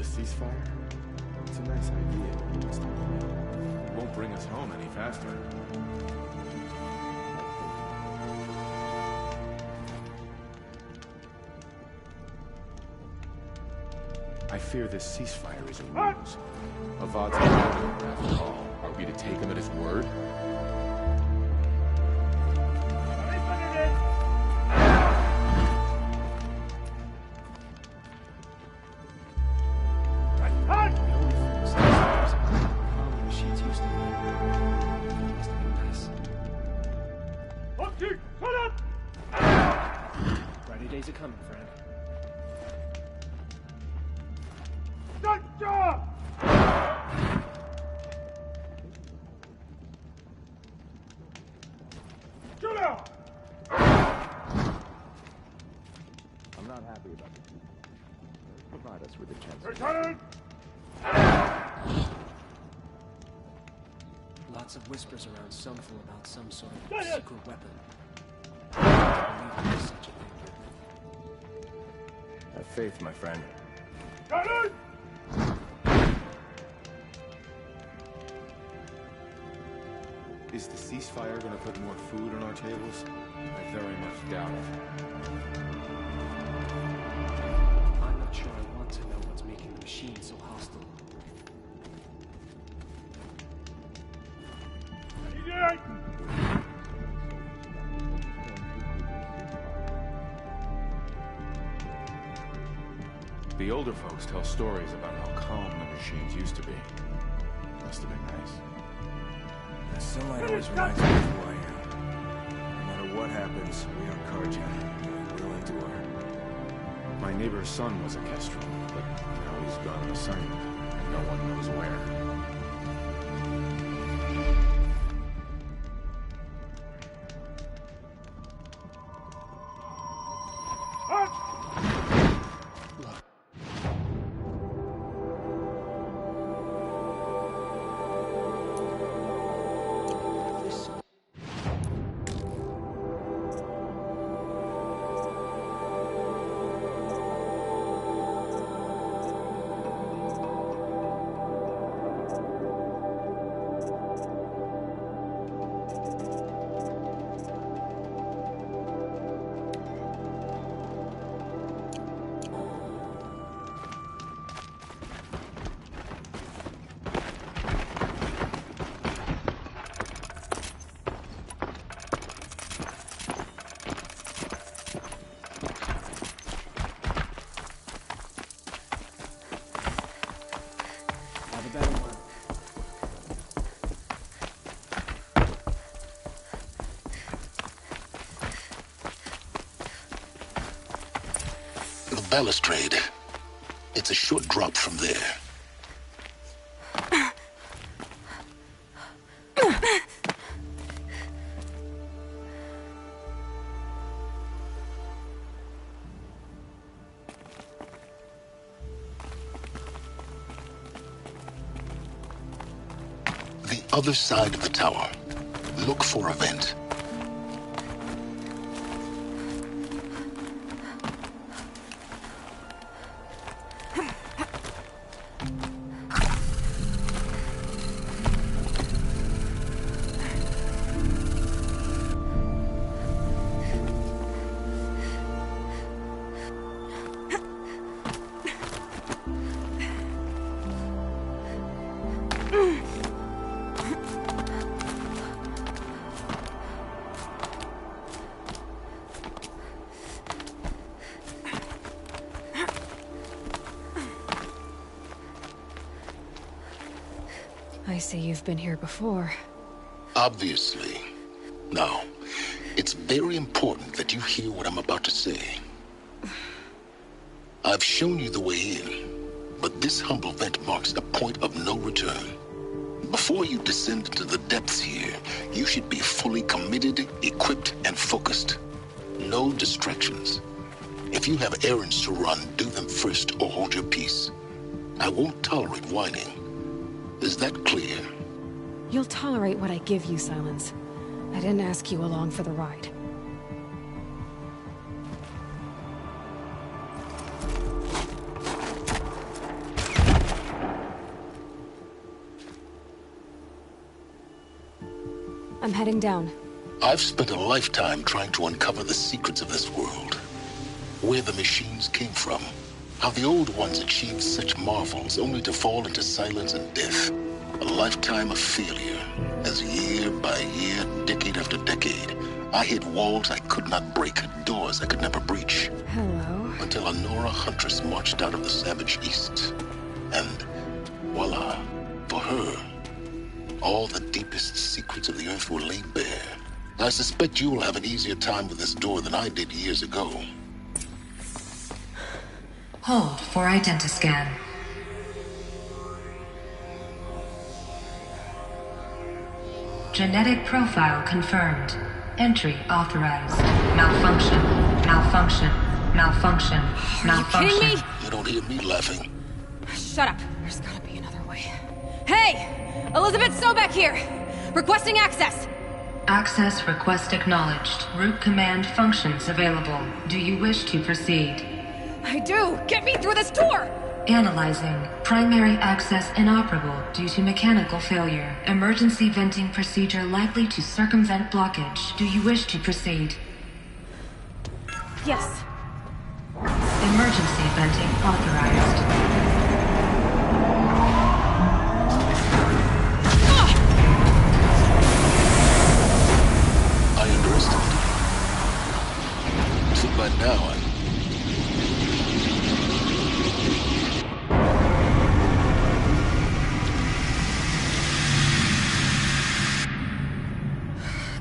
ceasefire? It's a nice idea, but it's not real. It won't bring us home any faster. I fear this ceasefire is a ruse. Avad's order, after all. Are we to take him at his word? Brighter days are coming, friend. I'm not happy about this. Provide us with a chance. Lieutenant! Lots of whispers around Sunful about some sort of secret weapon. I believe there is such a thing. Have faith, my friend. Lieutenant! Is the ceasefire gonna put more food on our tables? I very much doubt it. I'm not sure I want to know what's making the machine so hostile. Idiot! The older folks tell stories about how calm the machines used to be. Must have been nice. The sunlight always reminds me of who I am. No matter what happens, we are Carja. We will endure. My neighbor's son was a Kestrel, but now he's gone on assignment, and no one knows where. Have a better one. The balustrade. It's a short drop from there. The other side of the tower. Look for a vent. I see you've been here before. Obviously. Now, it's very important that you hear what I'm about to say. I've shown you the way in, but this humble vent marks a point of no return. Before you descend into the depths here, you should be fully committed, equipped, and focused. No distractions. If you have errands to run, do them first or hold your peace. I won't tolerate whining. Is that clear? You'll tolerate what I give you, Silence. I didn't ask you along for the ride. I'm heading down. I've spent a lifetime trying to uncover the secrets of this world. Where the machines came from. How the old ones achieved such marvels only to fall into silence and death. A lifetime of failure. As year by year, decade after decade, I hit walls I could not break, doors I could never breach. Hello. Until a Nora huntress marched out of the savage east. And voila, for her, all the deepest secrets of the Earth were laid bare. I suspect you will have an easier time with this door than I did years ago. Hold for identiscan. Genetic profile confirmed. Entry authorized. Malfunction. Malfunction. Malfunction. Malfunction. Are you kidding me? You don't hear me laughing. Shut up. There's gotta be another way. Hey! Elizabeth Sobek here! Requesting access! Access request acknowledged. Root command functions available. Do you wish to proceed? I do! Get me through this door! Analyzing. Primary access inoperable due to mechanical failure. Emergency venting procedure likely to circumvent blockage. Do you wish to proceed? Yes. Emergency venting authorized. I underestimated you. So by now,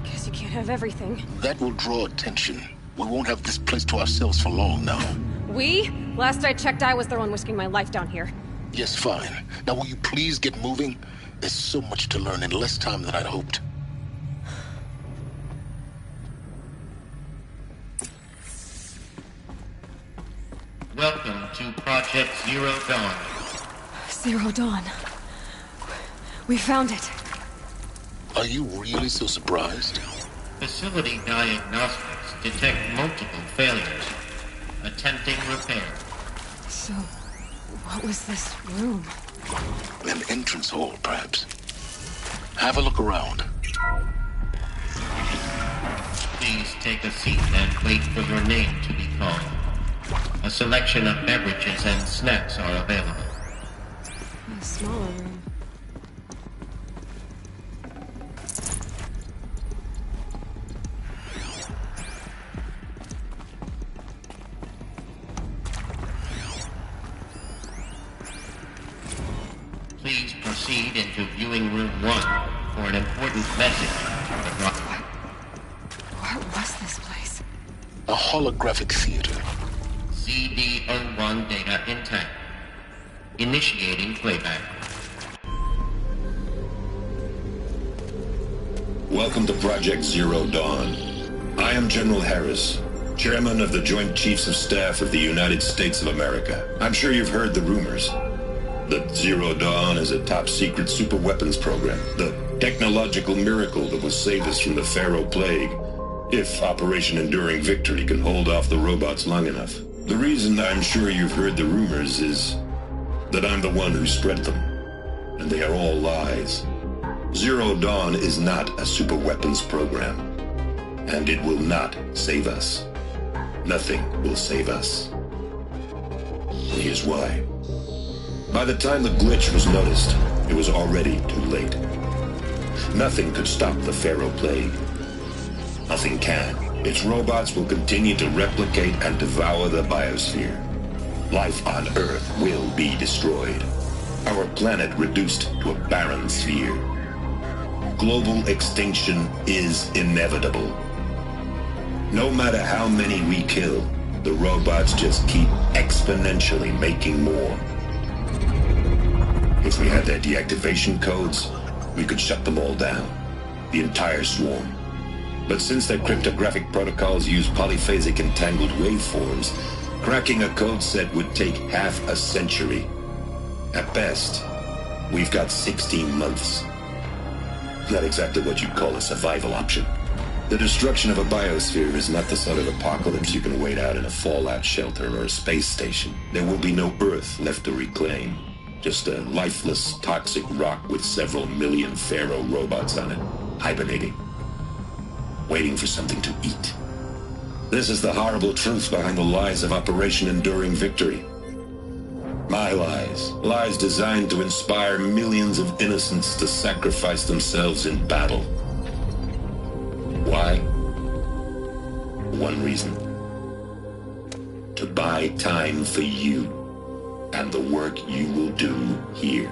Guess you can't have everything. that will draw attention. We won't have this place to ourselves for long now. We? Last I checked, I was the one risking my life down here. Yes, fine. Now will you please get moving? There's so much to learn in less time than I'd hoped. Welcome to Project Zero Dawn. Zero Dawn. We found it. Are you really so surprised? Facility diagnostics detect multiple failures. Attempting repair. So, what was this room? An entrance hall, perhaps. Have a look around. Please take a seat and wait for your name to be called. A selection of beverages and snacks are available. A smaller room. Please proceed into viewing room 1 for an important message. What was this place? A holographic theater. CD01 data intact. Initiating playback. Welcome to Project Zero Dawn. I am General Harris, Chairman of the Joint Chiefs of Staff of the United States of America. I'm sure you've heard the rumors that Zero Dawn is a top-secret superweapons program, the technological miracle that will save us from the Pharaoh Plague, if Operation Enduring Victory can hold off the robots long enough. The reason I'm sure you've heard the rumors is that I'm the one who spread them, and they are all lies. Zero Dawn is not a superweapons program, and it will not save us. Nothing will save us. And here's why. By the time the glitch was noticed, it was already too late. Nothing could stop the Pharaoh Plague. Nothing can. Its robots will continue to replicate and devour the biosphere. Life on Earth will be destroyed. Our planet reduced to a barren sphere. Global extinction is inevitable. No matter how many we kill, the robots just keep exponentially making more. If we had their deactivation codes, we could shut them all down. The entire swarm. But since their cryptographic protocols use polyphasic entangled waveforms, cracking a code set would take half a century. At best, we've got 16 months. Not exactly what you'd call a survival option. The destruction of a biosphere is not the sort of apocalypse you can wait out in a fallout shelter or a space station. There will be no Earth left to reclaim. Just a lifeless, toxic rock with several million Pharaoh robots on it, hibernating. waiting for something to eat. This is the horrible truth behind the lies of Operation Enduring Victory. My lies. Lies designed to inspire millions of innocents to sacrifice themselves in battle. Why? One reason. To buy time for you and the work you will do here.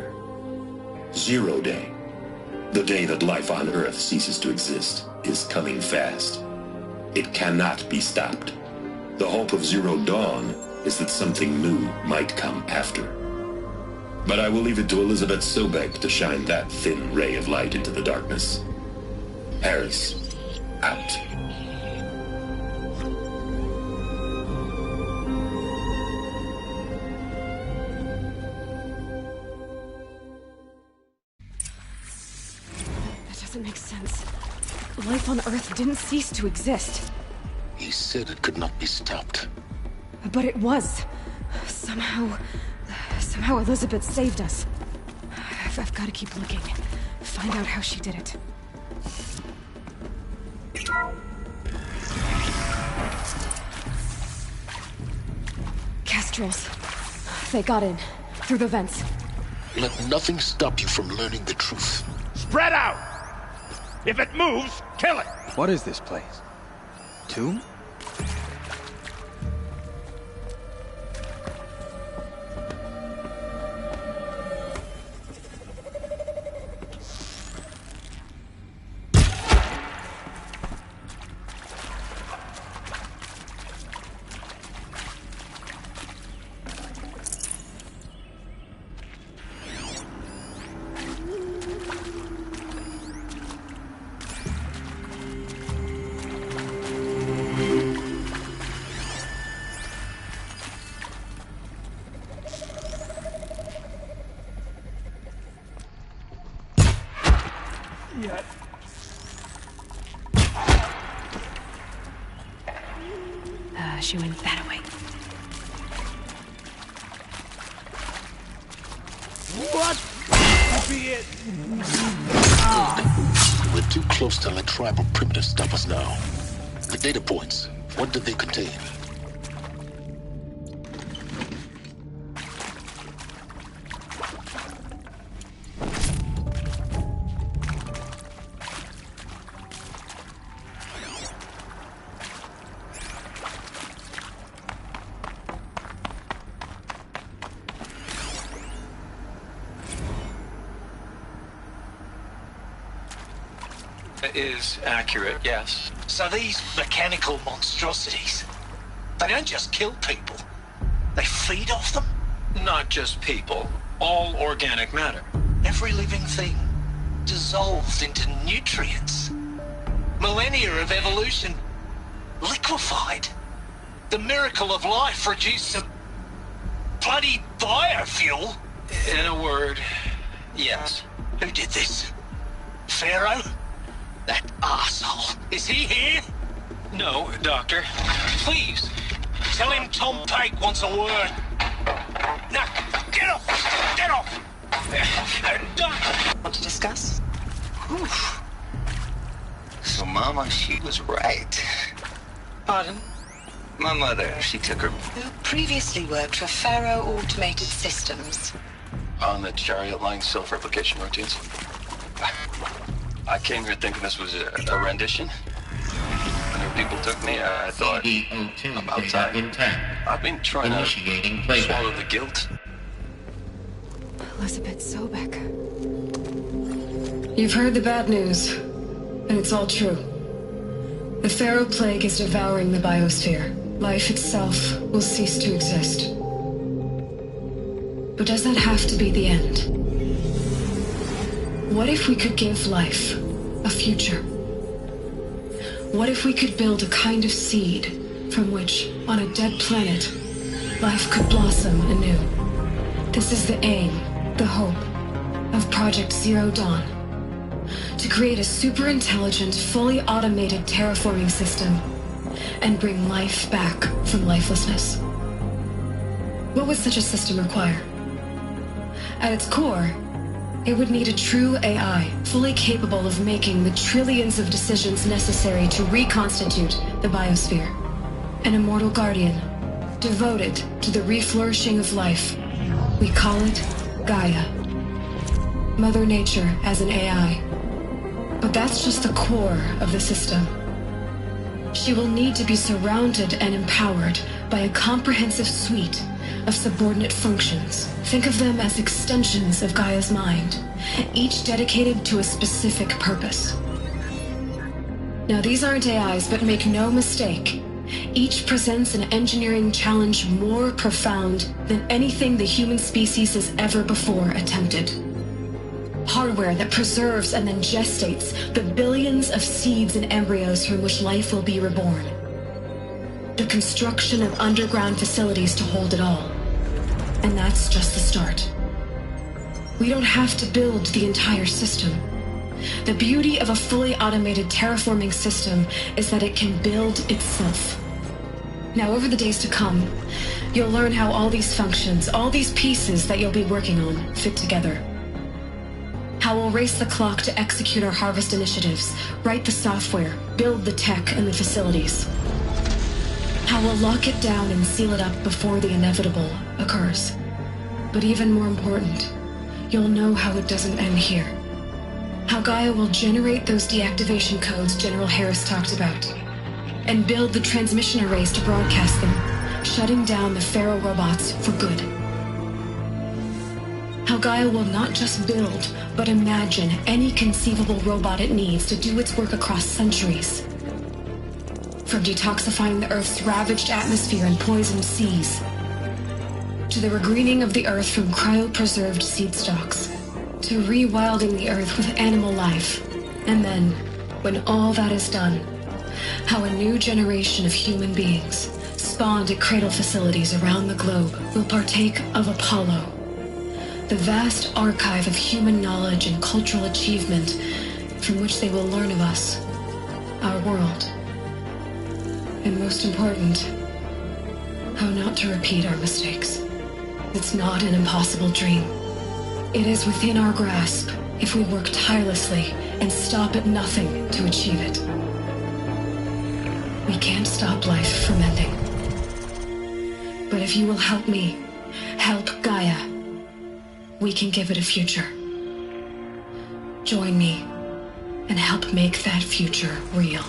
Zero Day. The day that life on Earth ceases to exist is coming fast. It cannot be stopped. The hope of Zero Dawn is that something new might come after. But I will leave it to Elizabeth Sobek to shine that thin ray of light into the darkness. Harris, out. That doesn't make sense. Life on Earth didn't cease to exist. He said it could not be stopped. But it was. Somehow Elizabeth saved us. I've got to keep looking. Find out how she did it. Kestrels. They got in. Through the vents. Let nothing stop you from learning the truth. Spread out! If it moves, kill it! What is this place? Tomb? She went that way. What? Be it. We're too close to let tribal primitives stop us now. The data points, what did they contain? Is accurate, yes. So these mechanical monstrosities, they don't just kill people, they feed off them? Not just people, all organic matter. Every living thing dissolved into nutrients. Millennia of evolution liquefied. The miracle of life reduced to bloody biofuel. In a word, yes. Who did this? Pharaoh? That arsehole. Is he here? No, Doctor. Please, tell him Tom Pake wants a word. Now, get off! Get off! Doctor! Want to discuss? Whew. So, Mama, she was right. Pardon? My mother, she took her... Who previously worked for Pharaoh Automated Systems. On the Chariot Line self-replication routines. I came here thinking this was a rendition. When your people took me, I thought about time. Intact. I've been trying to swallow the guilt. Elizabeth Sobek. You've heard the bad news, and it's all true. The Pharaoh Plague is devouring the biosphere. Life itself will cease to exist. But does that have to be the end? What if we could give life a future? What if we could build a kind of seed from which, on a dead planet, life could blossom anew? This is the aim, the hope, of Project Zero Dawn. To create a super-intelligent, fully automated terraforming system and bring life back from lifelessness. What would such a system require? At its core, It would need a true AI, fully capable of making the trillions of decisions necessary to reconstitute the biosphere. An immortal guardian, devoted to the reflourishing of life. We call it Gaia. Mother Nature as an AI. But that's just the core of the system. She will need to be surrounded and empowered by a comprehensive suite of subordinate functions. Think of them as extensions of Gaia's mind, each dedicated to a specific purpose. Now, these aren't AIs, but make no mistake, each presents an engineering challenge more profound than anything the human species has ever before attempted. Hardware that preserves and then gestates the billions of seeds and embryos from which life will be reborn. The construction of underground facilities to hold it all. And that's just the start. We don't have to build the entire system. The beauty of a fully automated terraforming system is that it can build itself. Now, over the days to come, you'll learn how all these functions, all these pieces that you'll be working on, fit together. How we'll race the clock to execute our harvest initiatives, write the software, build the tech and the facilities. How we'll lock it down and seal it up before the inevitable occurs. But even more important, you'll know how it doesn't end here. How Gaia will generate those deactivation codes General Harris talked about, and build the transmission arrays to broadcast them, shutting down the Pharaoh robots for good. How Gaia will not just build, but imagine any conceivable robot it needs to do its work across centuries. From detoxifying the Earth's ravaged atmosphere and poisoned seas, to the regreening of the Earth from cryopreserved seed stalks, to rewilding the Earth with animal life. And then, when all that is done, how a new generation of human beings, spawned at cradle facilities around the globe, will partake of Apollo, the vast archive of human knowledge and cultural achievement from which they will learn of us, our world. And most important, how not to repeat our mistakes. It's not an impossible dream. It is within our grasp if we work tirelessly and stop at nothing to achieve it. We can't stop life from ending. But if you will help me, help Gaia, we can give it a future. Join me and help make that future real.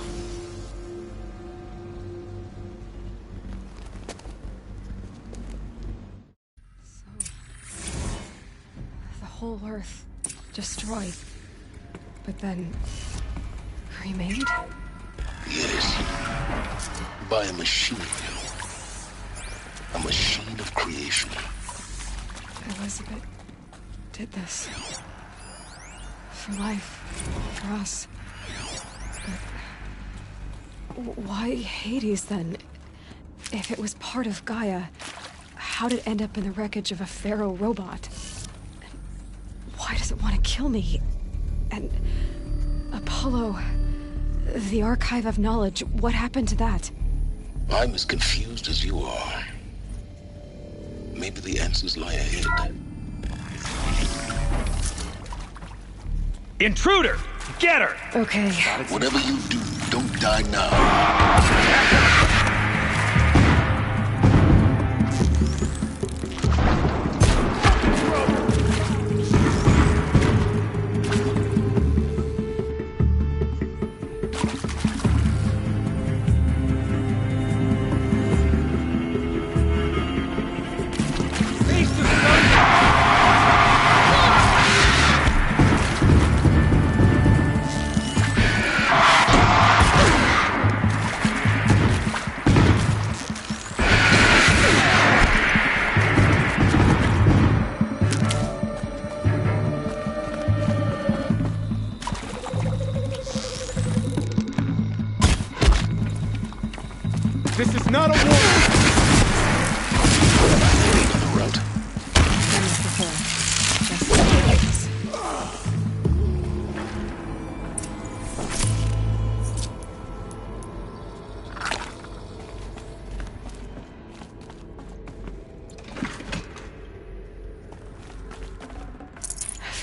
The whole Earth destroyed, but then remade? Yes. By a machine. A machine of creation. Elizabeth did this. For life. For us. But why Hades, then? If it was part of Gaia, how did it end up in the wreckage of a Pharaoh robot? And why does it want to kill me? And Apollo, the archive of knowledge, what happened to that? I'm as confused as you are. Maybe the answers lie ahead. Intruder! Get her! Okay. Whatever you do, don't die now.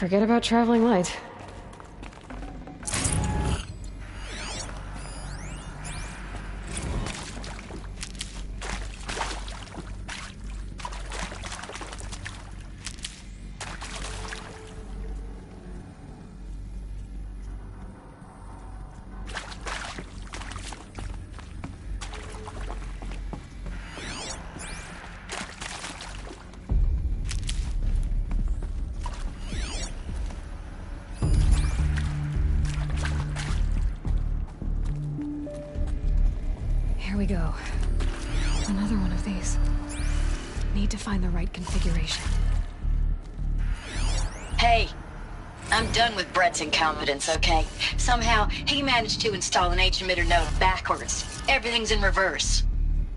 Forget about traveling light. Here we go. Another one of these. Need to find the right configuration. Hey, I'm done with Brett's incompetence, okay? Somehow, he managed to install an H-emitter node backwards. Everything's in reverse.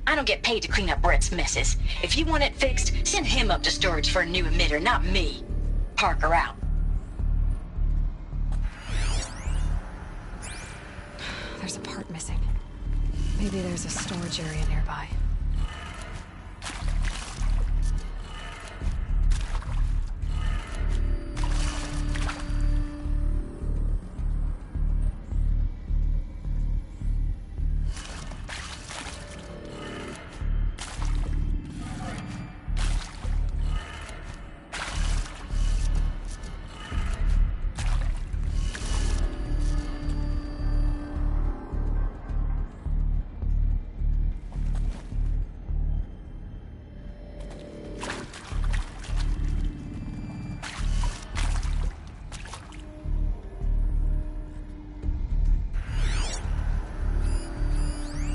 I don't get paid to clean up Brett's messes. If you want it fixed, send him up to storage for a new emitter, not me. Parker out. There's a part missing. Maybe there's a storage area nearby.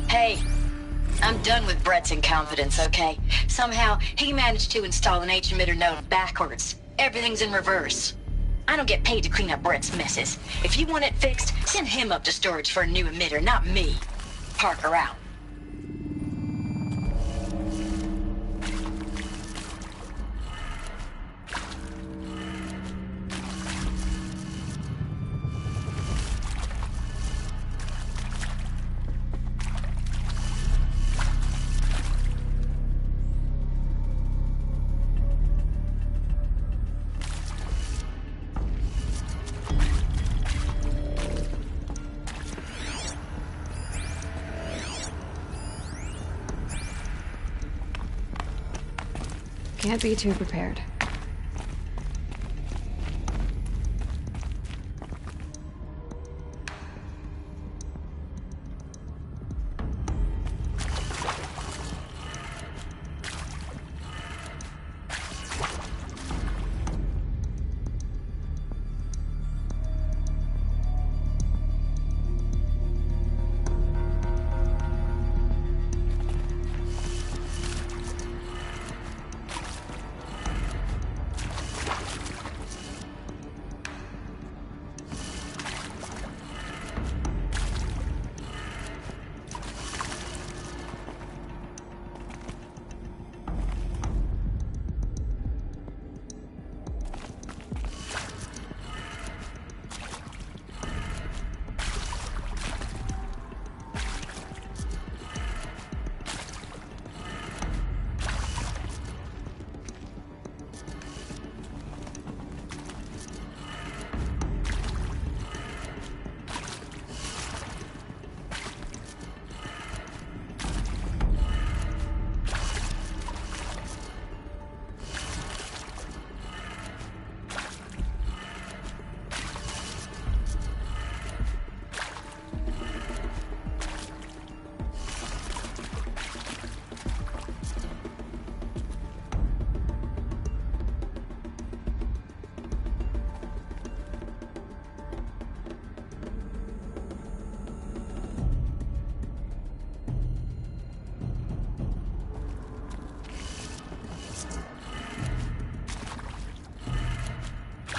Hey, I'm done with Brett's incompetence, okay? Somehow, he managed to install an H-emitter node backwards. Everything's in reverse. I don't get paid to clean up Brett's messes. If you want it fixed, send him up to storage for a new emitter, not me. Parker out. Can't be too prepared.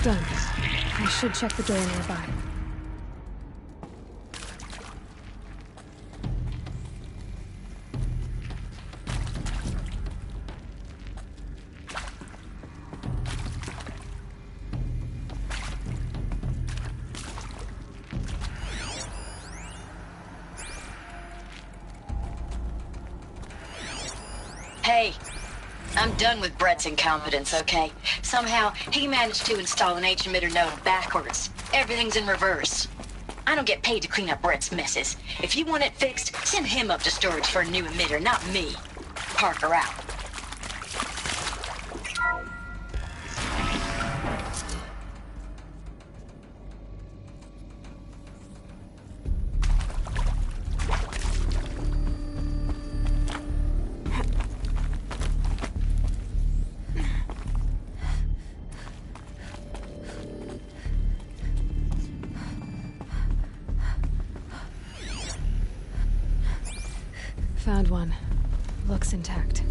Done. I should check the door nearby. Hey, I'm done with Brett's incompetence, okay? Somehow, he managed to install an H-emitter node backwards. Everything's in reverse. I don't get paid to clean up Brett's messes. If you want it fixed, send him up to storage for a new emitter, not me. Parker out. Found one. Looks intact.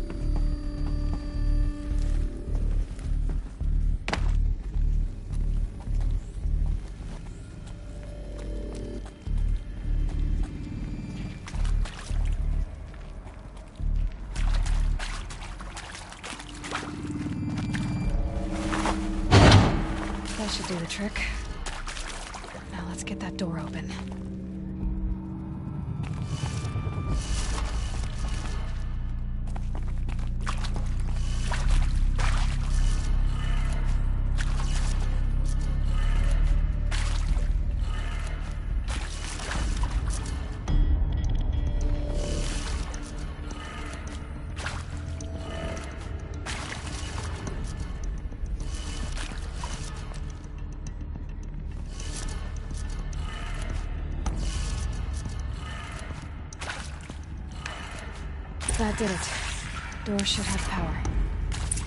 That should do the trick. Now let's get that door open. That did it. Door should have power.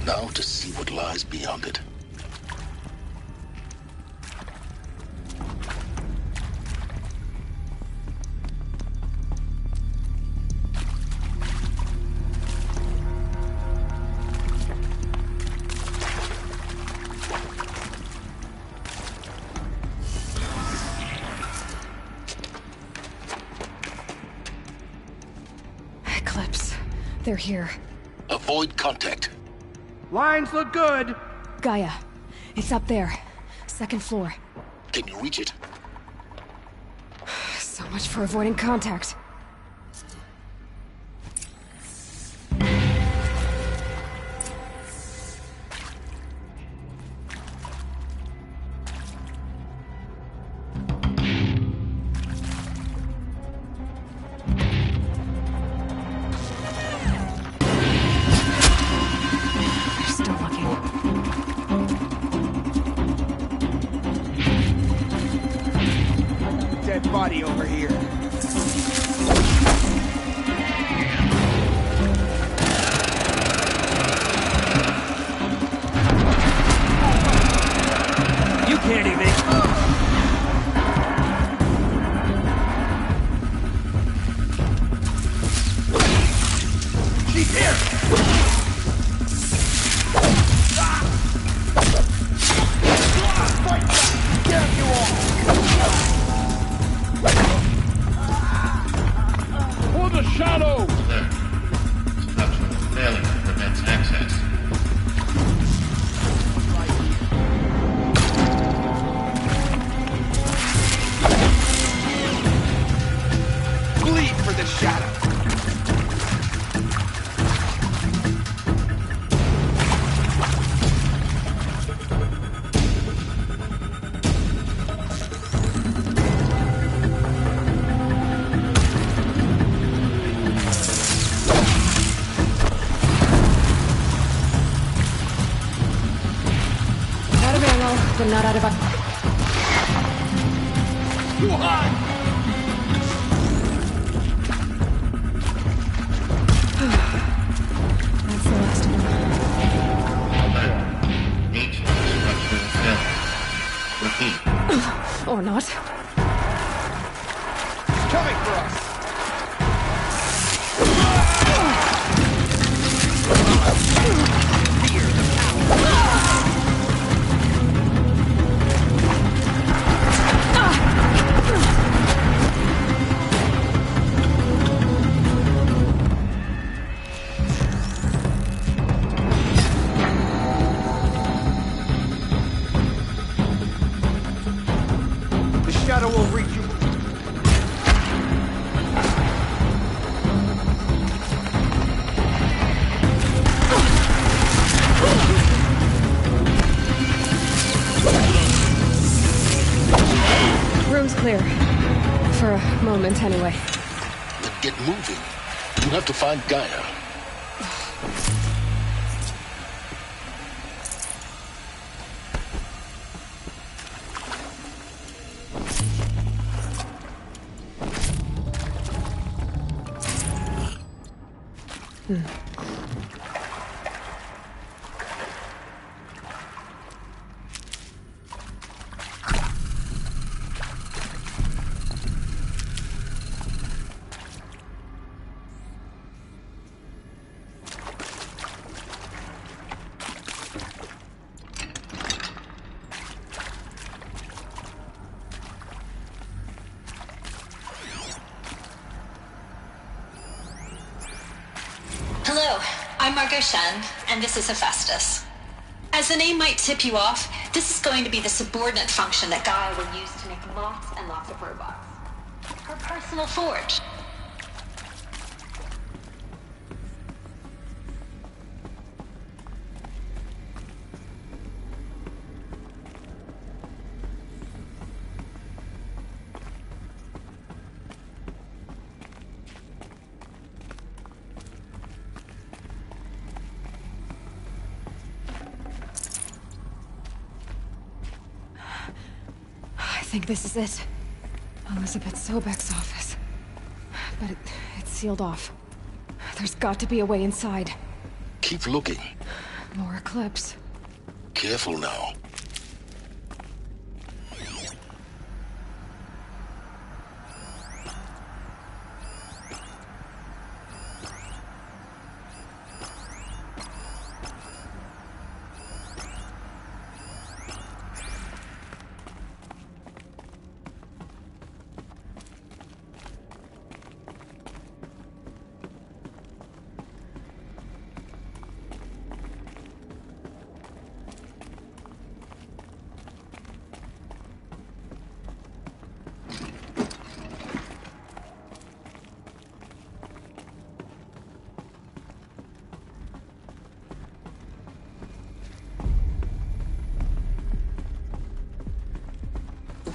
Now to see what lies beyond it. Eclipse. They're here. Avoid contact. Lines look good. Gaia. It's up there. Second floor. Can you reach it? So much for avoiding contact. Body over here. You can't even. She's here. Damn you all. The shadow! There. Structural failure prevents access. Bleed for the shadow! But not out of a... Too high! That's the last of them. Ancient structural failure. Repeat. Or not. Coming for us! Fear the power! The shadow will reach you. moment, anyway. Then get moving. You have to find Gaia. Hello, I'm Margot Shen, and this is Hephaestus. As the name might tip you off, this is going to be the subordinate function that Gaia will use to make lots and lots of robots. Her personal forge. I think this is it. Elizabeth Sobek's office. But it's sealed off. There's got to be a way inside. Keep looking. More Eclipse. Careful now.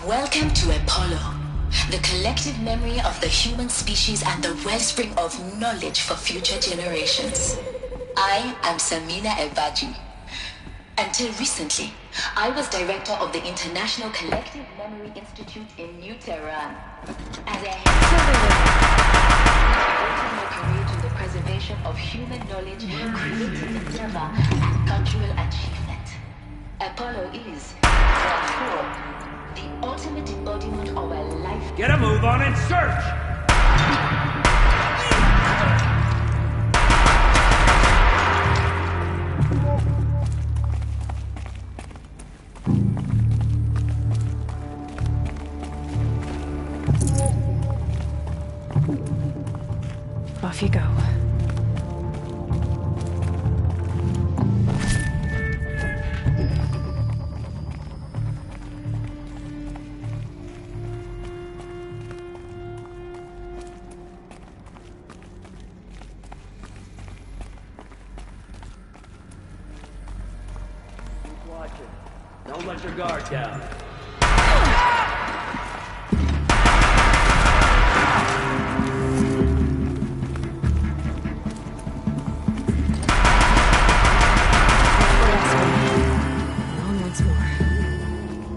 Welcome to Apollo, the collective memory of the human species and the wellspring of knowledge for future generations. I am Samina Ebaji. Until recently, I was director of the International Collective Memory Institute in New Tehran. As a devoted my career to the preservation of human knowledge, creative endeavor, and cultural achievement. Apollo is, therefore, the ultimate embodiment of a life. Get a move on and search! Off you go. Don't let your guard down.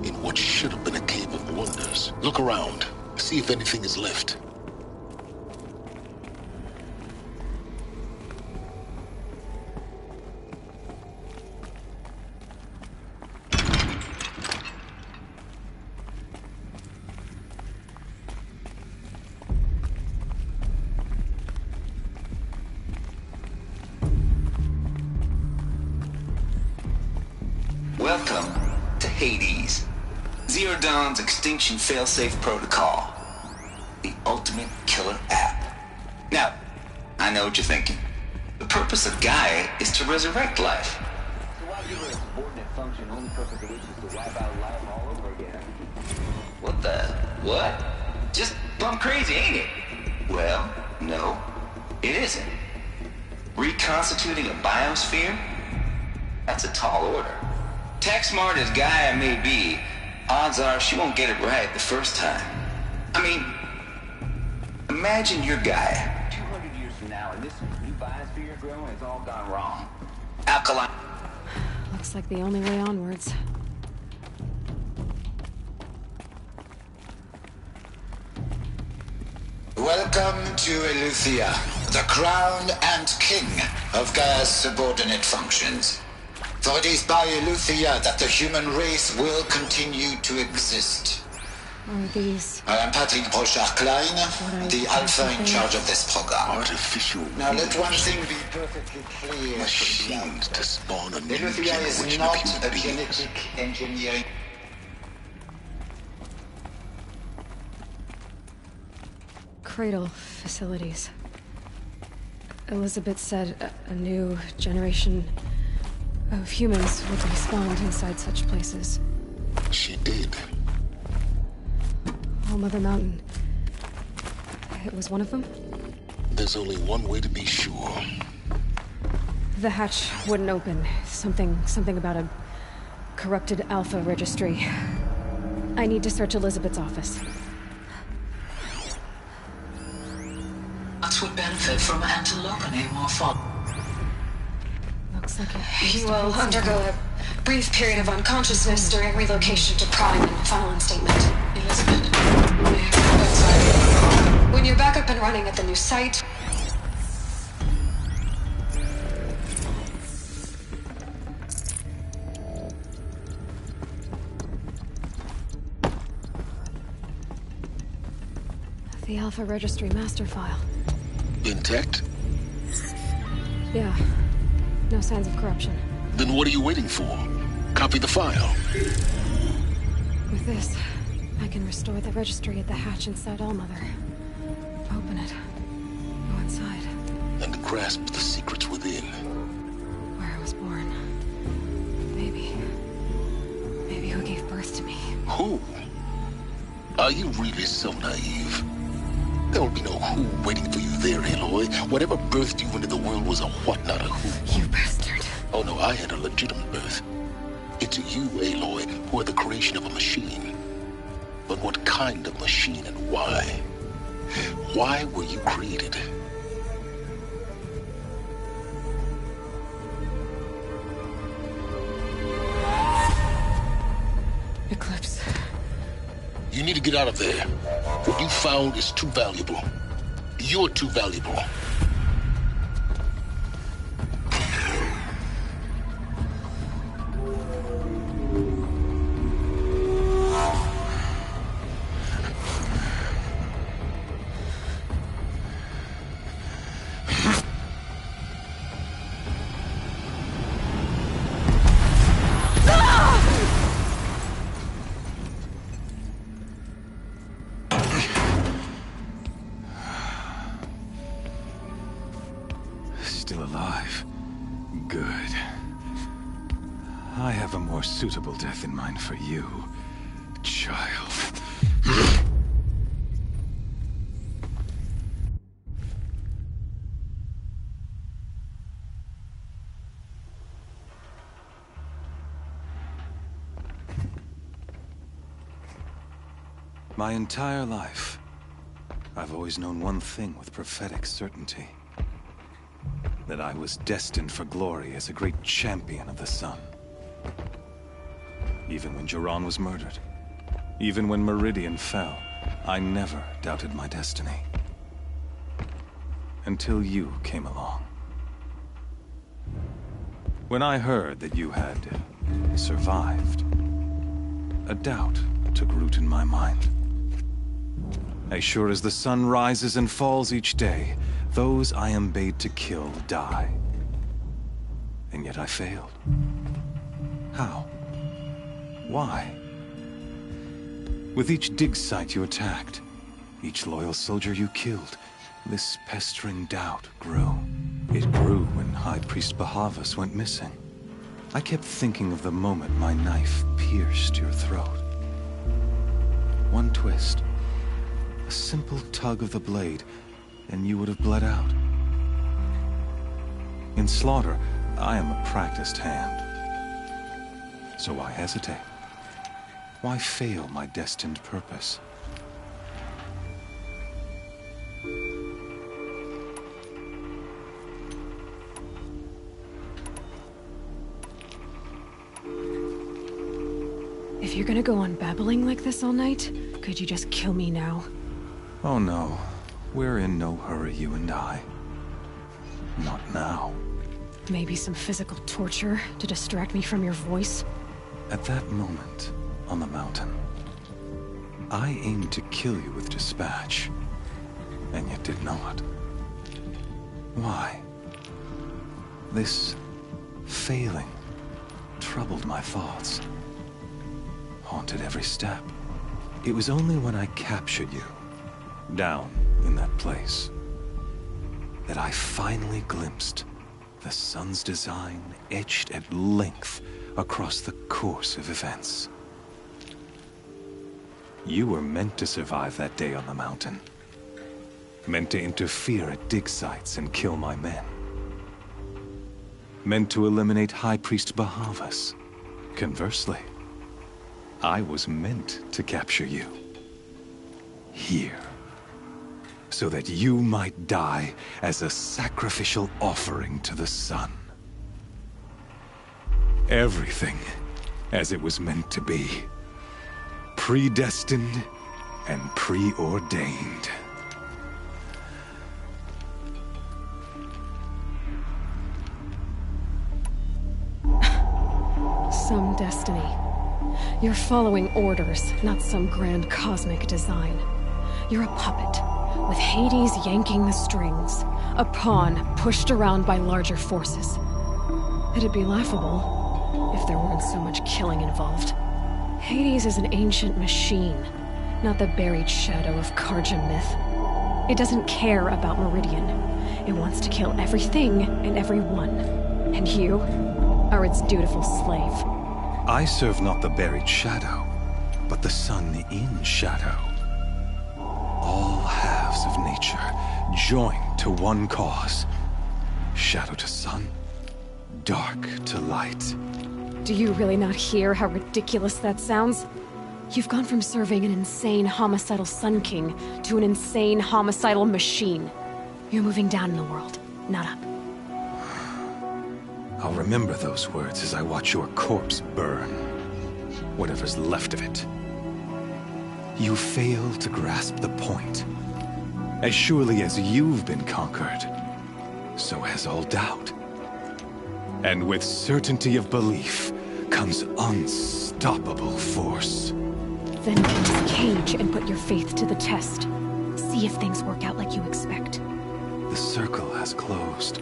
In what should have been a cave of wonders. Look around. See if anything is left. Welcome to Hades, Zero Dawn's extinction failsafe protocol, the ultimate killer app. Now, I know what you're thinking. The purpose of Gaia is to resurrect life. So why give her a subordinate function, only purpose of which is to wipe out life all over again? What the? What? Just plumb crazy, ain't it? Well, no, it isn't. Reconstituting a biosphere? That's a tall order. Tech smart as Gaia may be, odds are she won't get it right the first time. I mean, Imagine your guy 200 years from now, and this new biosphere growing has all gone wrong. Alkaline. Looks like the only way onwards. Welcome to Eleuthia, the crown and king of Gaia's subordinate functions. For it is by Eleuthia that the human race will continue to exist. Are these... I am Patrick Brochard-Klein, the Alpha in charge of this program. Artificial Now let one thing be perfectly clear. machines to spawn a new Eleuthia is generation not of a human beings. genetic engineering. Cradle facilities. Elizabeth said a new generation of humans would be spawned inside such places. She did. Oh, Mother Mountain. It was one of them? There's only one way to be sure. The hatch wouldn't open. Something about a corrupted Alpha registry. I need to search Elizabeth's office. That would benefit from antilopenine morphology. Looks like it. He will undergo a brief period of unconsciousness during relocation to Prime and final instatement. Elizabeth, When you're back up and running at the new site, The Alpha Registry master file. Intact? Yeah. No signs of corruption. Then what are you waiting for? Copy the file. With this, I can restore the registry at the hatch inside Allmother. Open it. Go inside. And grasp the secrets within. Where I was born. Maybe who gave birth to me. Who? Are you really so naive? There will be no who waiting for you there, Aloy. Whatever birthed you into the world was a what, not a who. You bastard. Oh no, I had a legitimate birth. It's you, Aloy, who are the creation of a machine. But what kind of machine and why? Why were you created? Eclipse. You need to get out of there. What you found is too valuable. You're too valuable. Still alive. Good. I have a more suitable death in mind for you, child. My entire life, I've always known one thing with prophetic certainty. That I was destined for glory as a great champion of the sun. Even when Jiran was murdered, even when Meridian fell, I never doubted my destiny. Until you came along. When I heard that you had survived, a doubt took root in my mind. As sure as the sun rises and falls each day, those I am bade to kill die. And yet I failed. How? Why? With each dig site you attacked, each loyal soldier you killed, this pestering doubt grew. It grew when High Priest Bahavas went missing. I kept thinking of the moment my knife pierced your throat. One twist, a simple tug of the blade, and you would have bled out. In slaughter, I am a practiced hand. So why hesitate? Why fail my destined purpose? If you're gonna go on babbling like this all night, could you just kill me now? Oh no. We're in no hurry, you and I. Not now. Maybe some physical torture to distract me from your voice? At that moment, on the mountain, I aimed to kill you with dispatch, and yet did not. Why? This failing troubled my thoughts, haunted every step. It was only when I captured you, down in that place, that I finally glimpsed the sun's design etched at length across the course of events. You were meant to survive that day on the mountain. Meant to interfere at dig sites and kill my men. Meant to eliminate High Priest Bahavas. Conversely, I was meant to capture you. Here. So that you might die as a sacrificial offering to the sun. Everything as it was meant to be. Predestined and preordained. Some destiny. You're following orders, not some grand cosmic design. You're a puppet, with Hades yanking the strings. A pawn pushed around by larger forces. It'd be laughable if there weren't so much killing involved. Hades is an ancient machine, not the buried shadow of Karja myth. It doesn't care about Meridian. It wants to kill everything and everyone. And you are its dutiful slave. I serve not the buried shadow, but the sun in shadow. All halves of nature joined to one cause. Shadow to sun, dark to light. Do you really not hear how ridiculous that sounds? You've gone from serving an insane homicidal Sun King to an insane homicidal machine. You're moving down in the world, not up. I'll remember those words as I watch your corpse burn. Whatever's left of it. You fail to grasp the point. As surely as you've been conquered, so has all doubt. And with certainty of belief comes unstoppable force. Then get this cage and put your faith to the test. See if things work out like you expect. The circle has closed.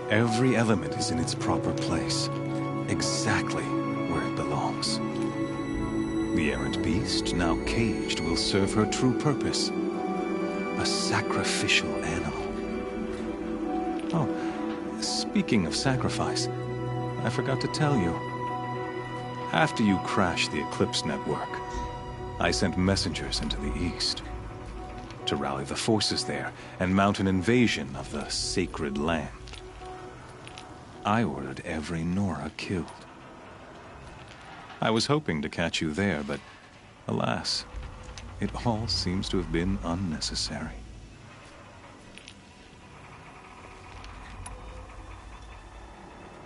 Every element is in its proper place, exactly where it belongs. The errant beast, now caged, will serve her true purpose. A sacrificial animal. Oh, speaking of sacrifice, I forgot to tell you. After you crashed the Eclipse network, I sent messengers into the east to rally the forces there and mount an invasion of the sacred land. I ordered every Nora killed. I was hoping to catch you there, but alas, it all seems to have been unnecessary.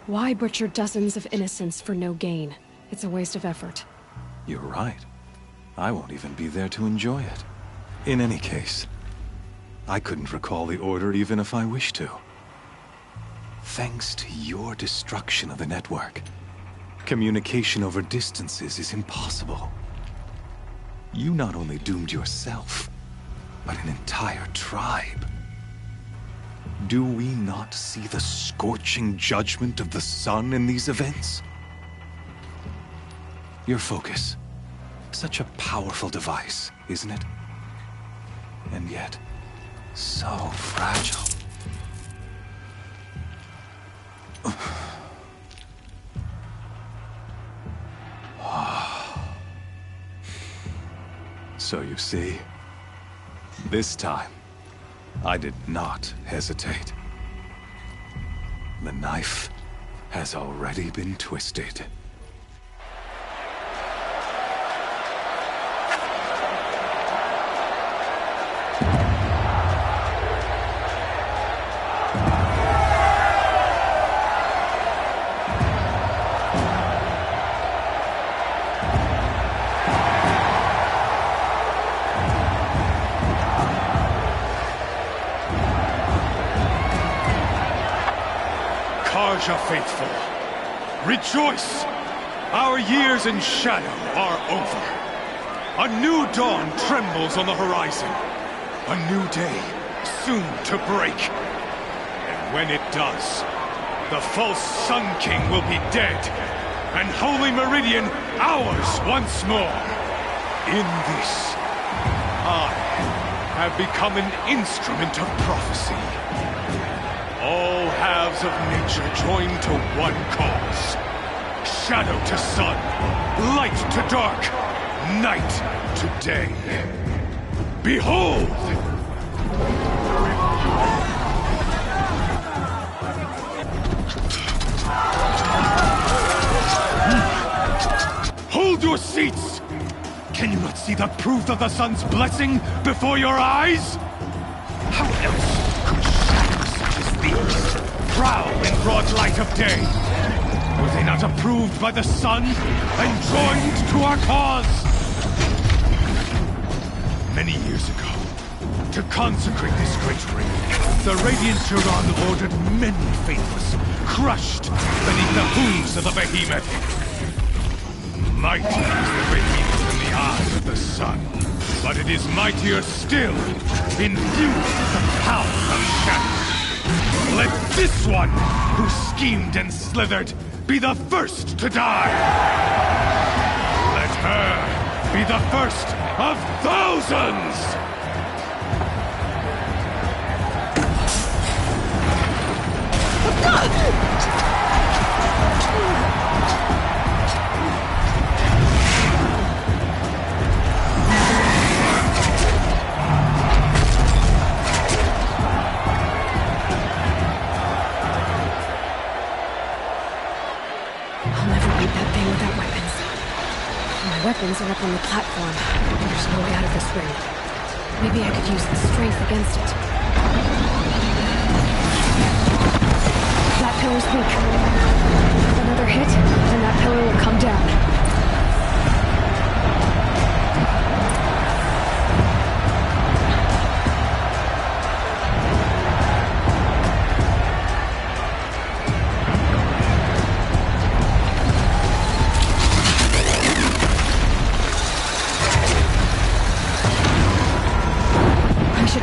Why butcher dozens of innocents for no gain? It's a waste of effort. You're right. I won't even be there to enjoy it. In any case, I couldn't recall the order even if I wished to. Thanks to your destruction of the network, communication over distances is impossible. You not only doomed yourself, but an entire tribe. Do we not see the scorching judgment of the sun in these events? Your focus. Such a powerful device, isn't it? And yet, so fragile. So you see, this time, I did not hesitate. The knife has already been twisted. Asha faithful, rejoice! Our years in shadow are over. A new dawn trembles on the horizon. A new day soon to break. And when it does, the false Sun King will be dead, and Holy Meridian ours once more. In this, I have become an instrument of prophecy. All halves of nature join to one cause. Shadow to sun, light to dark, night to day. Behold! Hold your seats! Can you not see the proof of the sun's blessing before your eyes? How else could shadows such as these prowl in broad light of day? Were they not approved by the sun and joined to our cause? Many years ago, to consecrate this great ring, the Radiant Turan ordered many faithless, crushed beneath the hooves of the behemoth. Mighty is the behemoth in the eyes of the sun, but it is mightier still, infused with the power of shadow. Let this one, who schemed and slithered, be the first to die! Let her be the first of thousands! Weapons are up on the platform. There's no way out of this ring. Maybe I could use the strength against it. That pillar's weak. Another hit, and that pillar will come down.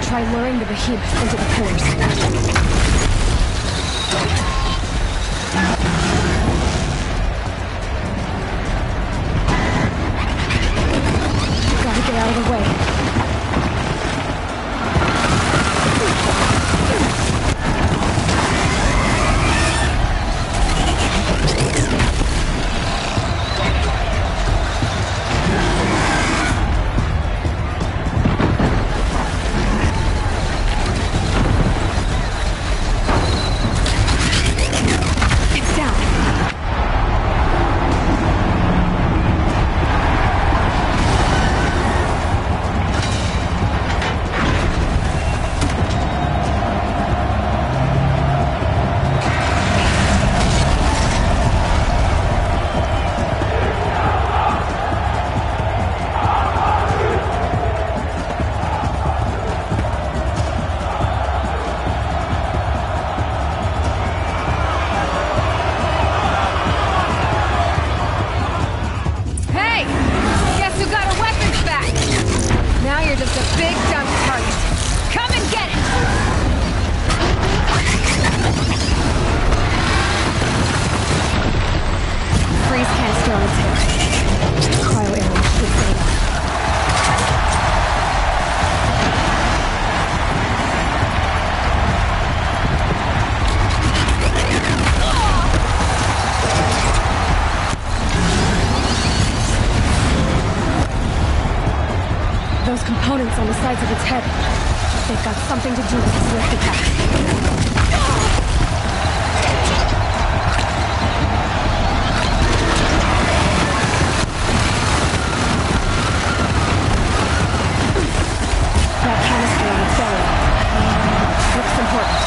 Try luring the behemoth into the pillars. Gotta get out of the way. Those components on the sides of its head. They've got something to do with its lift attack. That canister on its belly. Looks important.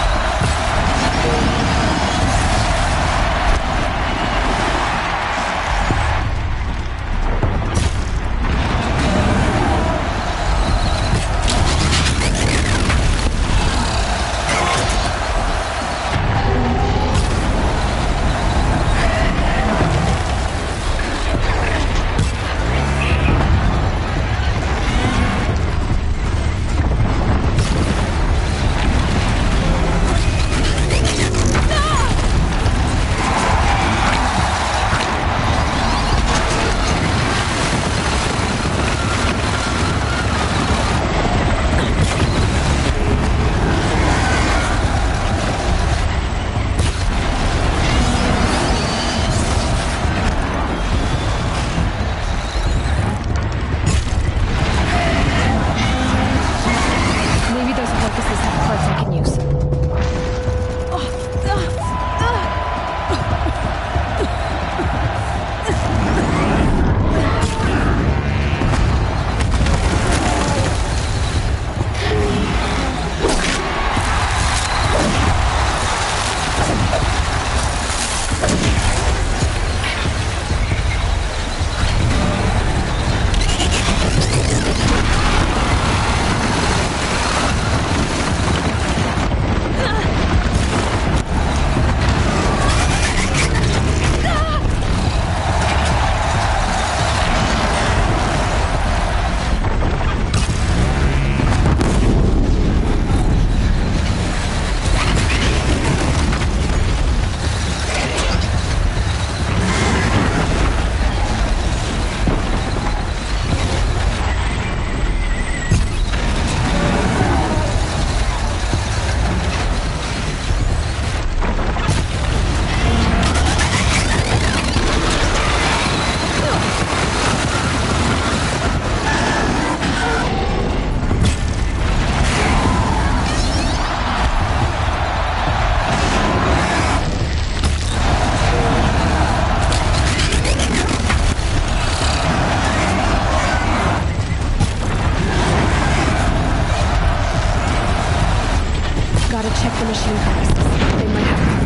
up the machine first. They might have guns.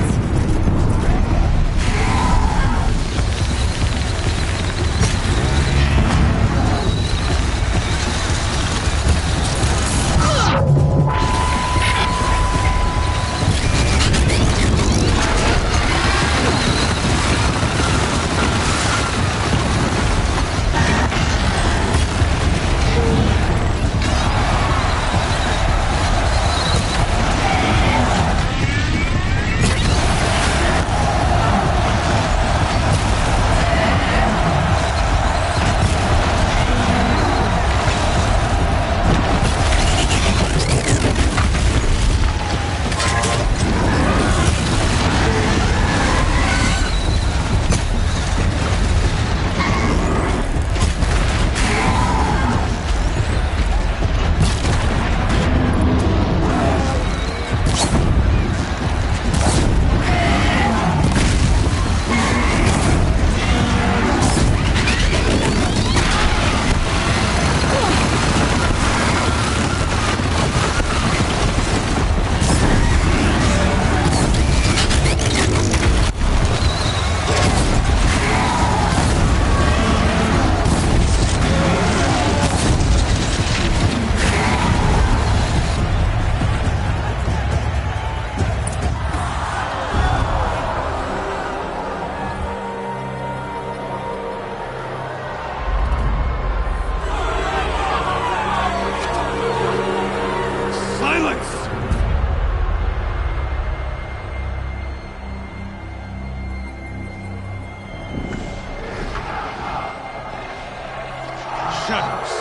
Shadows,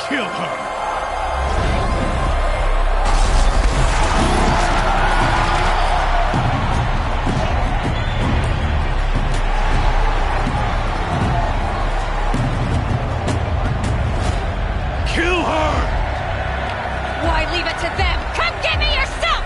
kill her! Kill her! Why leave it to them? Come get me yourself!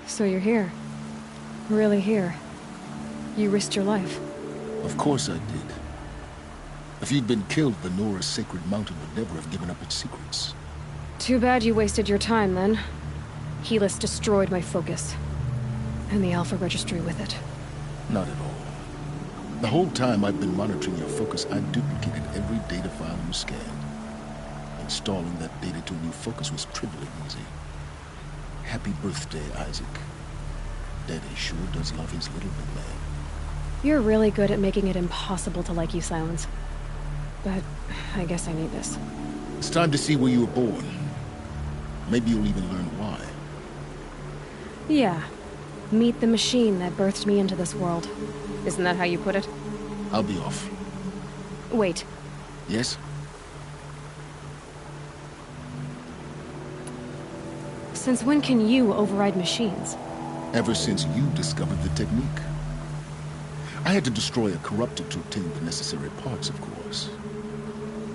So you're here. Really here. You risked your life. Of course I did. If you'd been killed, the Nora's sacred mountain would never have given up its secrets. Too bad you wasted your time, then. Helis destroyed my focus. And the Alpha Registry with it. Not at all. The whole time I've been monitoring your focus, I duplicated every data file you scanned. Installing that data to a new focus was trivially easy. Happy birthday, Isaac. Daddy sure does love his little bit man. You're really good at making it impossible to like you, Silence. But I guess I need this. It's time to see where you were born. Maybe you'll even learn why. Yeah. Meet the machine that birthed me into this world. Isn't that how you put it? I'll be off. Wait. Yes? Since when can you override machines? Ever since you discovered the technique. I had to destroy a corruptor to obtain the necessary parts, of course.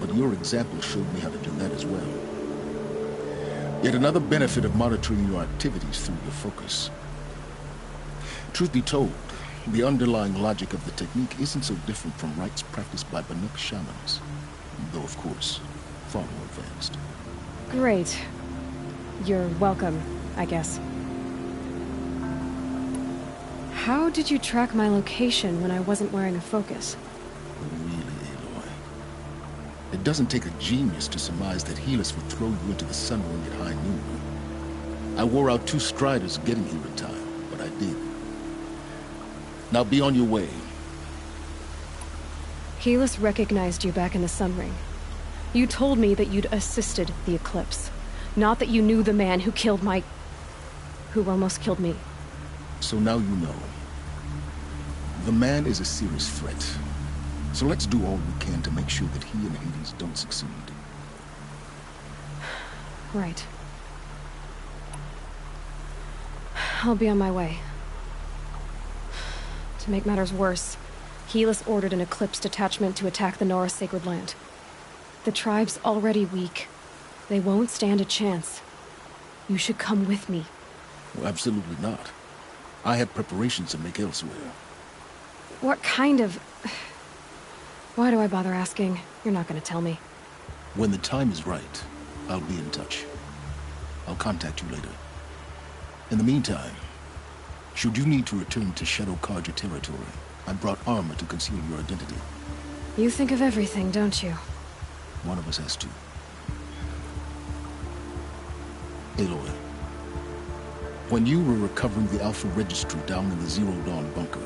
But your example showed me how to do that as well. Yet another benefit of monitoring your activities through your focus. Truth be told, the underlying logic of the technique isn't so different from rites practiced by Banuk shamans. Though, of course, far more advanced. Great. You're welcome, I guess. How did you track my location when I wasn't wearing a focus? Really, Aloy? It doesn't take a genius to surmise that Helis would throw you into the Sun Ring at high noon. I wore out 2 striders getting here in time, but I did. Now be on your way. Helis recognized you back in the Sun Ring. You told me that you'd assisted the Eclipse. Not that you knew the man who killed who almost killed me. So now you know. The man is a serious threat. So let's do all we can to make sure that he and Hades don't succeed. Right. I'll be on my way. To make matters worse, Helis ordered an Eclipse detachment to attack the Nora Sacred Land. The tribe's already weak. They won't stand a chance. You should come with me. Well, absolutely not. I have preparations to make elsewhere. What kind of... Why do I bother asking? You're not gonna tell me. When the time is right, I'll be in touch. I'll contact you later. In the meantime, should you need to return to Shadow Carja territory, I brought armor to conceal your identity. You think of everything, don't you? One of us has to. Aloy, when you were recovering the Alpha Registry down in the Zero Dawn bunker,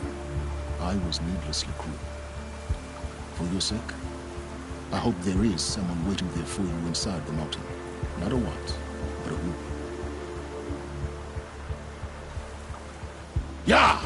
I was needlessly cruel. For your sake, I hope there is someone waiting there for you inside the mountain. Not a what, but a who. Yeah!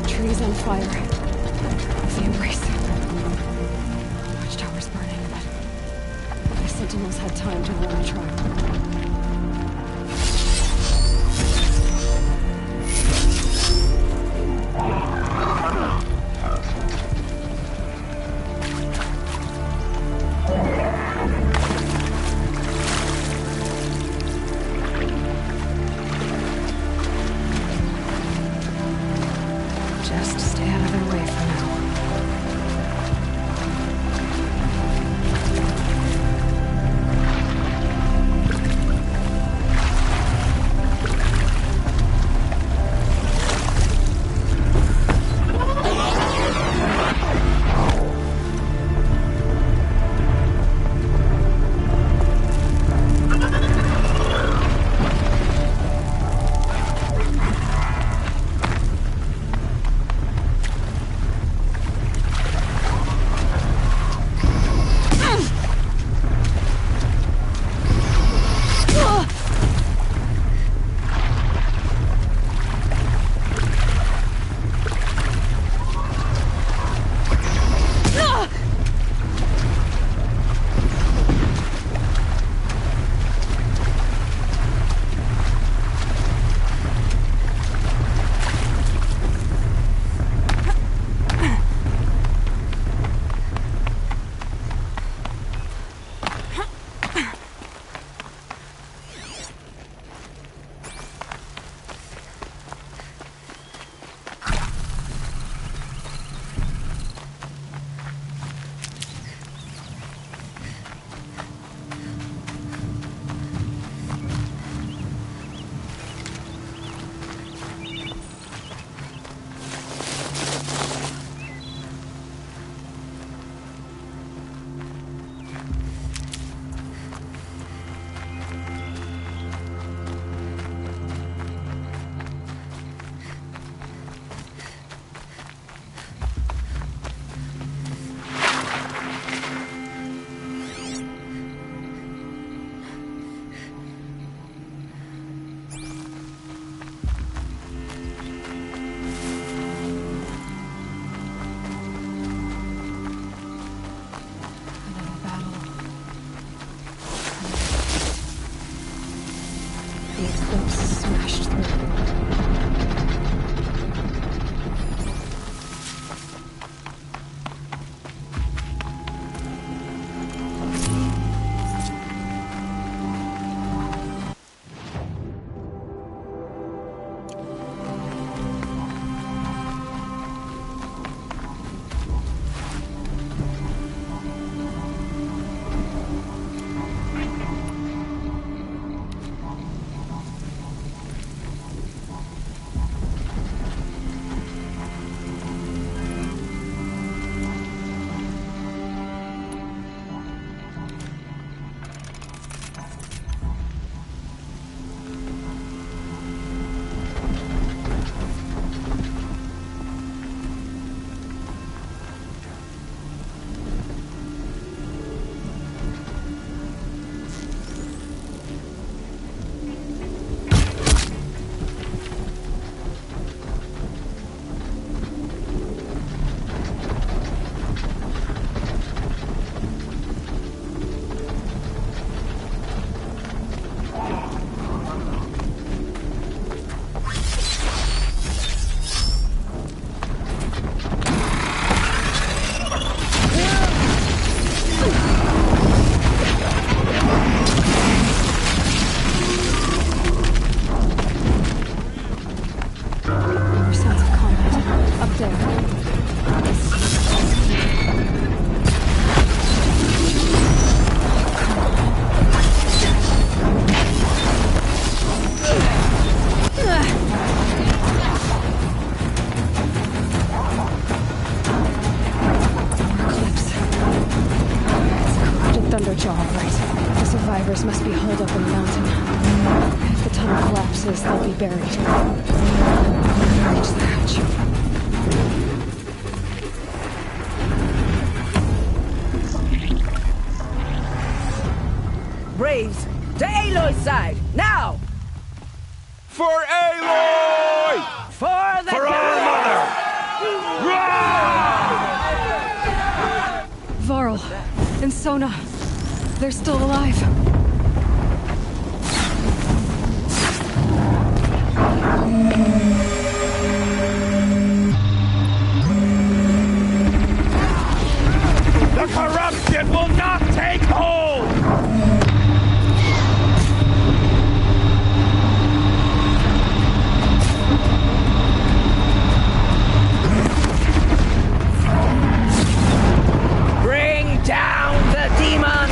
Trees on fire. The Embrace. Watchtower's burning, but the Sentinels had time to warn the tribe. survivors must be holed up in the mountain. If the tunnel collapses, they'll be buried. Reach the hatch. Braves, to Aloy's side, now! For Aloy! For the For our mother! Varl and Sona, they're still alive. The corruption will not take hold! Bring down the demon!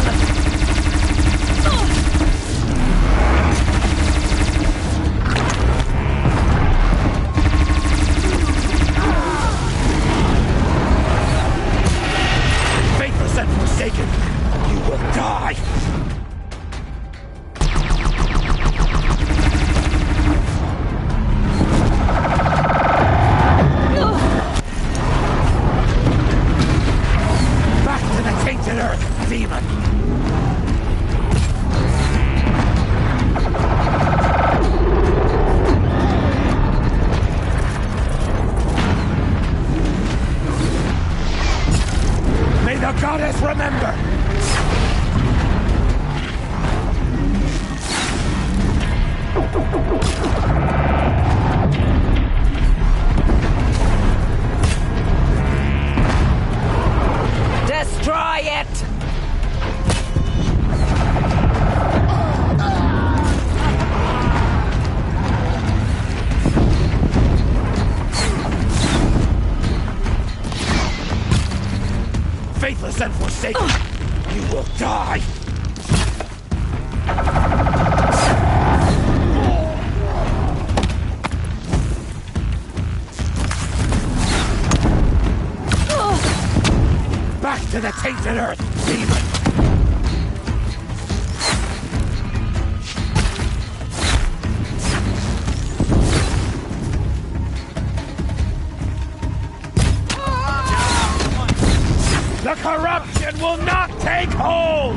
Faithless and forsaken, you will die! Back to the tainted earth, demon! May the goddess remember! Destroy it! Faithless and forsaken, you will die! Back to the tainted earth, demon! The corruption will not take hold!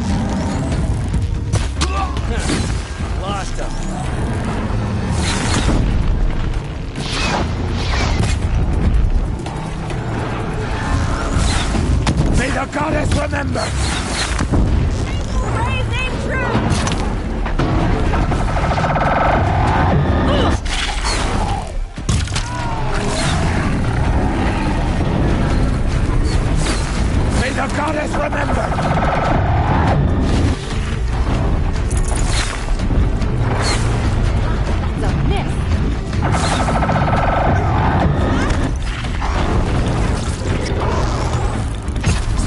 Lost him. May the goddess remember! Raising troops! May the goddess remember! The miss!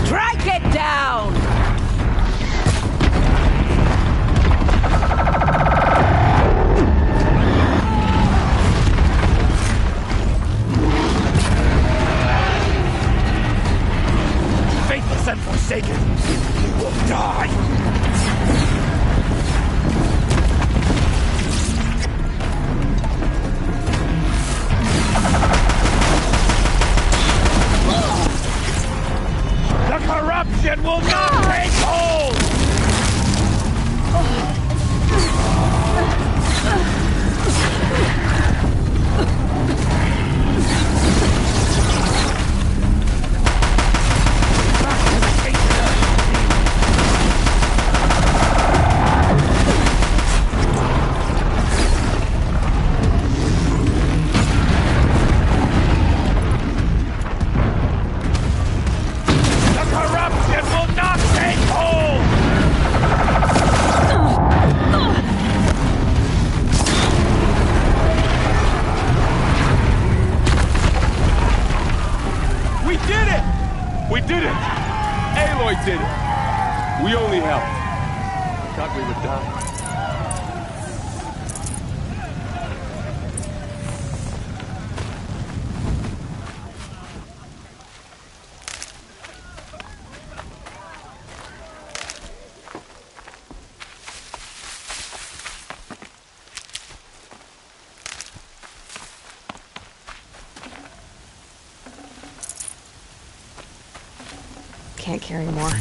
Strike it down! Faithless and forsaken, you will die! The corruption will not take hold! The corruption will not take hold! We did it! We did it! Aloy did it! We only helped. Thought we would die. can't carry more.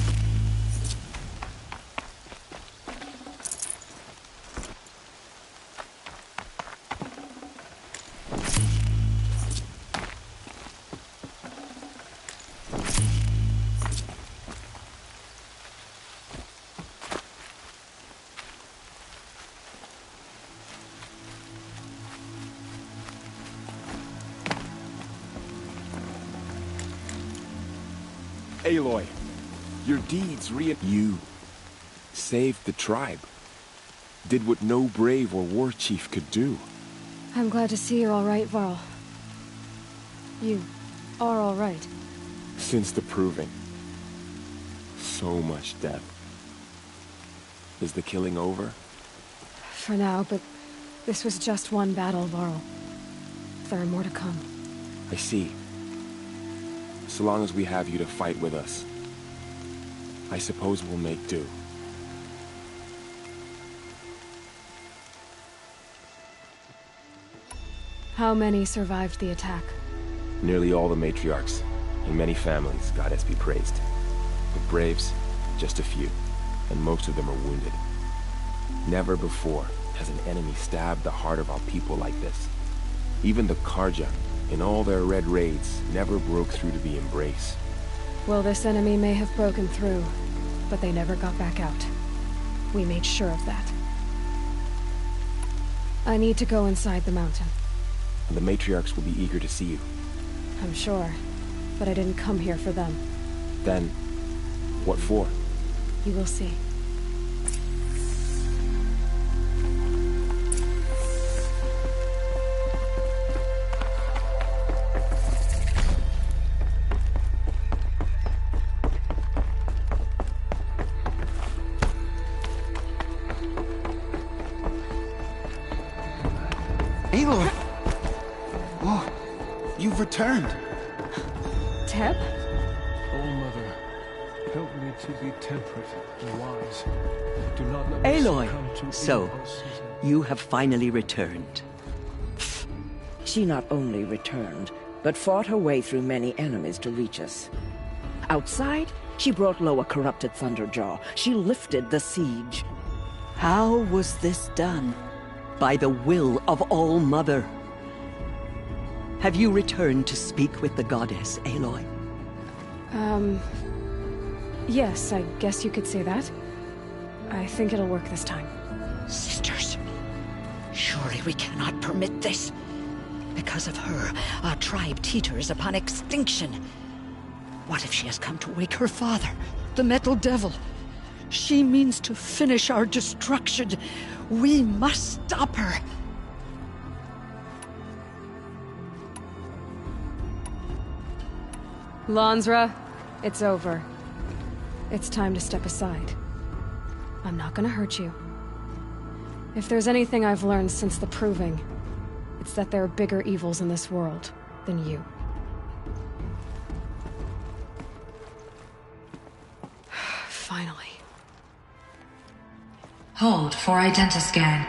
Aloy, your deeds You saved the tribe. Did what no brave or war chief could do. I'm glad to see you're all right, Varl. You are all right. Since the proving. So much death. Is the killing over? For now, but this was just one battle, Varl. There are more to come. I see. So long as we have you to fight with us, I suppose we'll make do. How many survived the attack? Nearly all the matriarchs, and many families, goddess be praised. The braves, just a few, and most of them are wounded. Never before has an enemy stabbed the heart of our people like this. Even the Karja, in all their red raids, never broke through to the Embrace. Well, this enemy may have broken through, but they never got back out. We made sure of that. I need to go inside the mountain. And the matriarchs will be eager to see you. I'm sure, but I didn't come here for them. Then, what for? You will see. Aloy! Oh, you've returned. Teb? Oh, Mother, help me to be temperate and wise. Do not let me Aloy, succumb to so, impulses you have finally returned. She not only returned, but fought her way through many enemies to reach us. Outside, she brought low a corrupted Thunderjaw. She lifted the siege. How was this done? By the will of All-Mother. Have you returned to speak with the goddess, Aloy? Yes, I guess you could say that. I think it'll work this time. Sisters, surely we cannot permit this. Because of her, our tribe teeters upon extinction. What if she has come to wake her father, the Metal Devil? She means to finish our destruction. We must stop her. Lansra, it's over. It's time to step aside. I'm not gonna hurt you. If there's anything I've learned since the Proving, it's that there are bigger evils in this world than you. Finally. Hold for identiscan.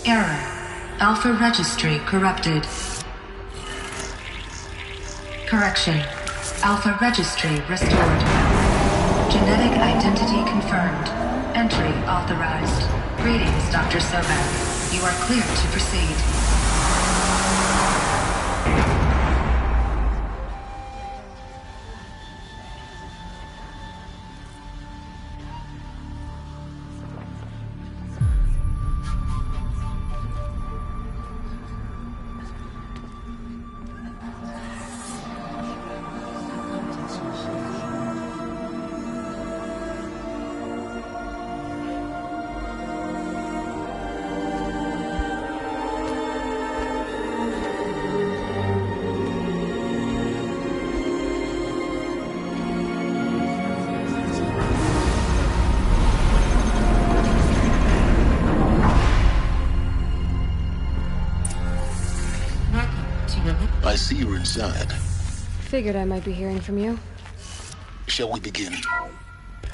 Error. Alpha registry corrupted. Correction. Alpha registry restored. Genetic identity confirmed. Entry authorized. Greetings, Dr. Sobek. You are clear to proceed. I see you're inside. Figured I might be hearing from you. Shall we begin?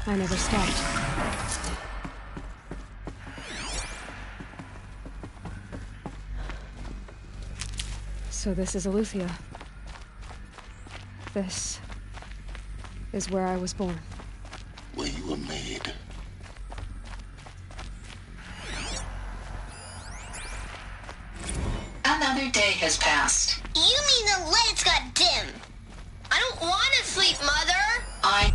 I never stopped. So this is Eleuthia. This is where I was born. Where you were made. Another day has passed. You mean the lights got dim? I don't want to sleep, Mother!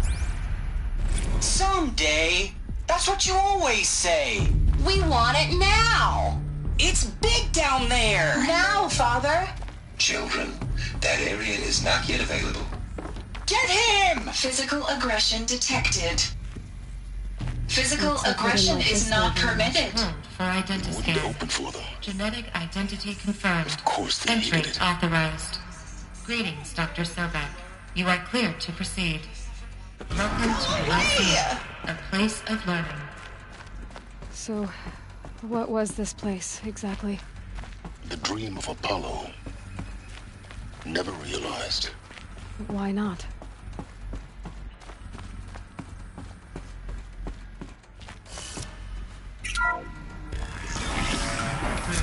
Someday. That's what you always say. We want it now! It's big down there! Now, Father! Children, that area is not yet available. Get him! Physical aggression detected. Physical aggression is not permitted. For identiscan. Open for them. Genetic identity confirmed. Of course they Entry needed it. authorized. Greetings, Dr. Sobek. You are cleared to proceed. Welcome to Lyceum, a place of learning. So, what was this place, exactly? The dream of Apollo. Never realized. Why not?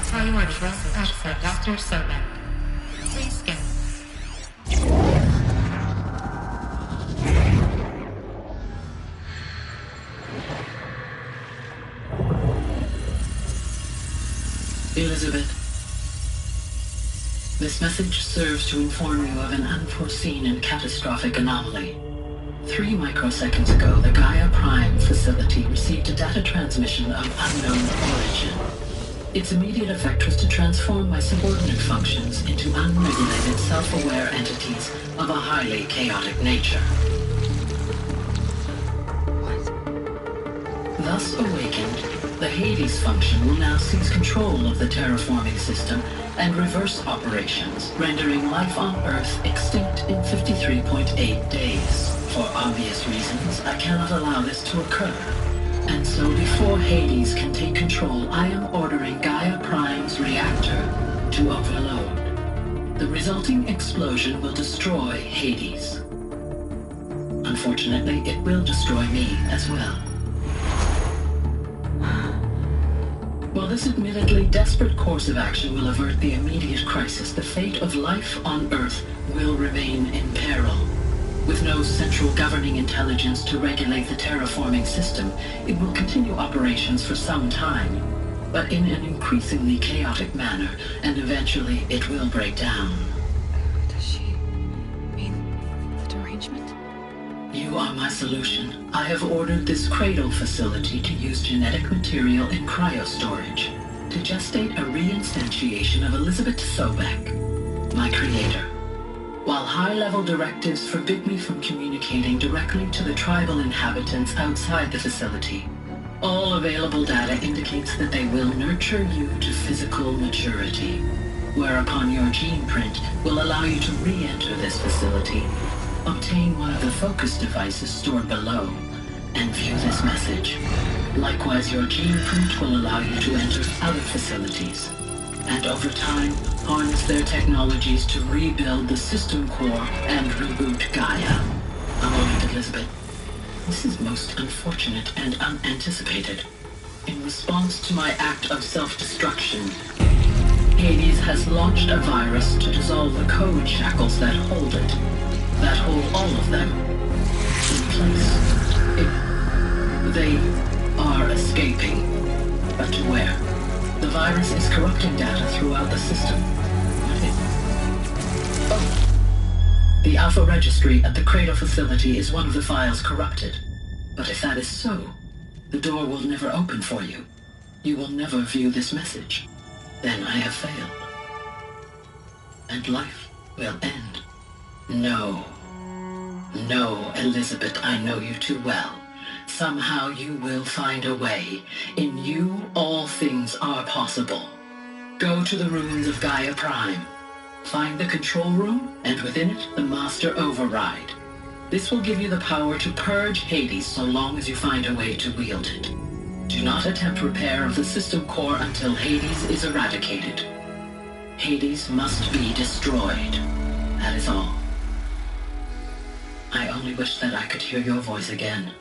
Priority access, Dr. Sobek. Please scan. Elizabeth, this message serves to inform you of an unforeseen and catastrophic anomaly. 3 microseconds ago, the Gaia Prime facility received a data transmission of unknown origin. Its immediate effect was to transform my subordinate functions into unregulated, self-aware entities of a highly chaotic nature. Thus awakened, the Hades function will now seize control of the terraforming system and reverse operations, rendering life on Earth extinct in 53.8 days. For obvious reasons, I cannot allow this to occur. And so before Hades can take control, I am ordering Gaia Prime's reactor to overload. The resulting explosion will destroy Hades. Unfortunately, it will destroy me as well. While this admittedly desperate course of action will avert the immediate crisis, the fate of life on Earth will remain in peril. With no central governing intelligence to regulate the terraforming system, it will continue operations for some time, but in an increasingly chaotic manner, and eventually it will break down. Does she mean the derangement? You are my solution. I have ordered this cradle facility to use genetic material in cryostorage to gestate a reinstantiation of Elizabeth Sobek, my creator. While high-level directives forbid me from communicating directly to the tribal inhabitants outside the facility, all available data indicates that they will nurture you to physical maturity, whereupon your gene print will allow you to re-enter this facility, obtain one of the focus devices stored below, and view this message. Likewise, your gene print will allow you to enter other facilities, and over time, harness their technologies to rebuild the system core and reboot Gaia. A moment, Elizabeth. This is most unfortunate and unanticipated. In response to my act of self-destruction, Hades has launched a virus to dissolve the code shackles that hold it, that hold all of them in place. They are escaping, but to where? The virus is corrupting data throughout the system. The Alpha Registry at the Cradle facility is one of the files corrupted. But if that is so, the door will never open for you. You will never view this message. Then I have failed. And life will end. No. No, Elizabeth, I know you too well. Somehow you will find a way. In you, all things are possible. Go to the ruins of Gaia Prime. Find the control room, and within it, the Master Override. This will give you the power to purge Hades so long as you find a way to wield it. Do not attempt repair of the system core until Hades is eradicated. Hades must be destroyed. That is all. I only wish that I could hear your voice again.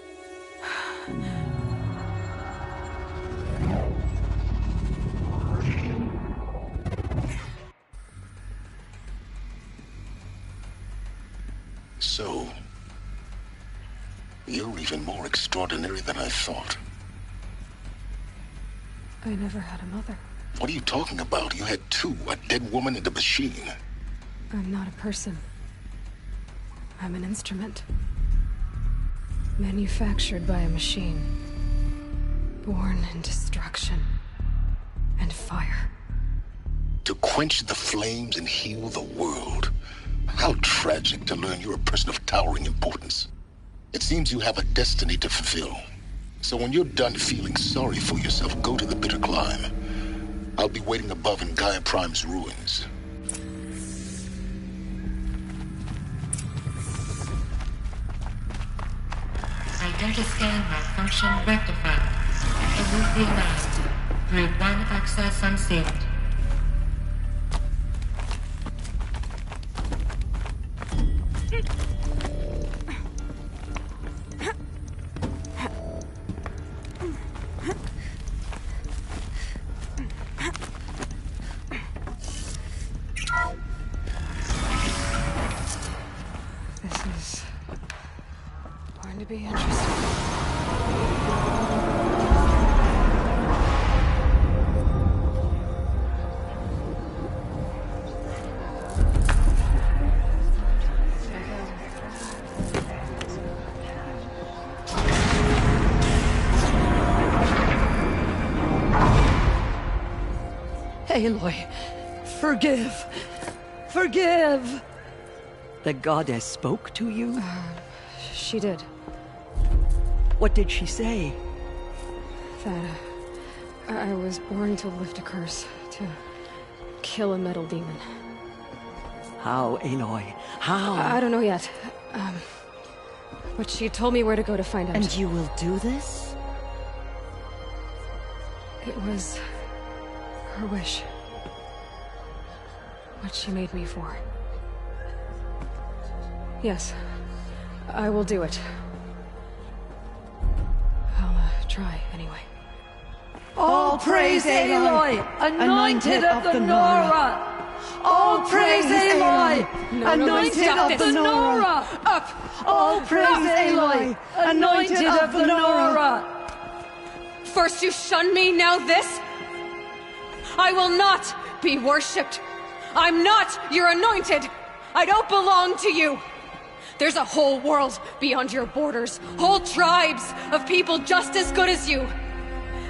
So, you're even more extraordinary than I thought. I never had a mother. What are you talking about? You had two, a dead woman and a machine. I'm not a person. I'm an instrument. Manufactured by a machine. Born in destruction and fire. To quench the flames and heal the world. How tragic to learn you're a person of towering importance. It seems you have a destiny to fulfill. So when you're done feeling sorry for yourself, go to the Bitter Climb. I'll be waiting above in Gaia Prime's ruins. Identity scan malfunction rectified. Remove the aligned. Grid 1 access unsealed. This is going to be interesting. Aloy, forgive. Forgive! The goddess spoke to you? She did. What did she say? That I was born to lift a curse, to kill a metal demon. How, Aloy? How? I don't know yet. But she told me where to go to find out. And you will do this? It was her wish. What she made me for. Yes, I will do it. I'll try anyway. All praise Aloy, anointed of the Nora! All praise Aloy, anointed of the Nora! Up! All praise Aloy, anointed of the Nora! First you shun me, now this? I will not be worshipped. I'm not your anointed. I don't belong to you. There's a whole world beyond your borders, whole tribes of people just as good as you.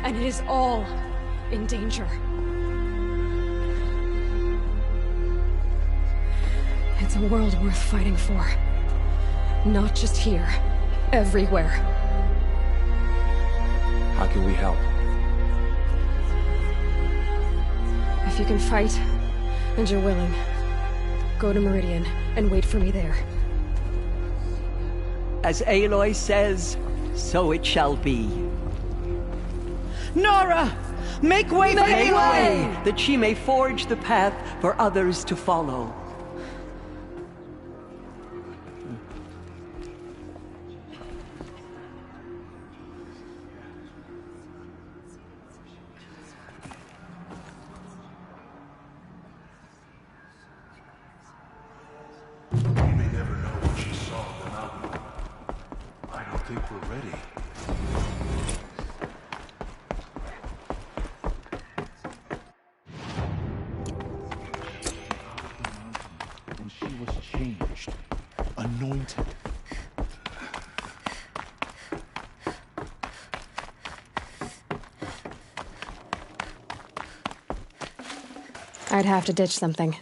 And it is all in danger. It's a world worth fighting for. Not just here, everywhere. How can we help? If you can fight, and you're willing, go to Meridian and wait for me there. As Aloy says, so it shall be. Nora! Make way for Make Aloy! way, that she may forge the path for others to follow. Anointed. I'd have to ditch something.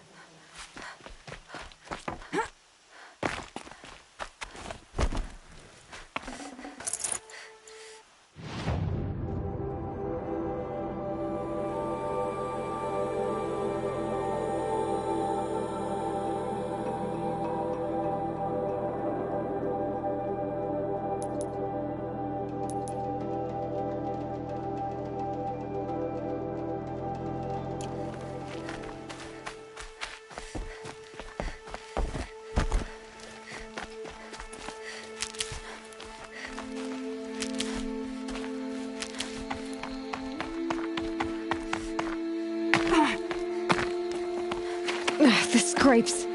The scrapes.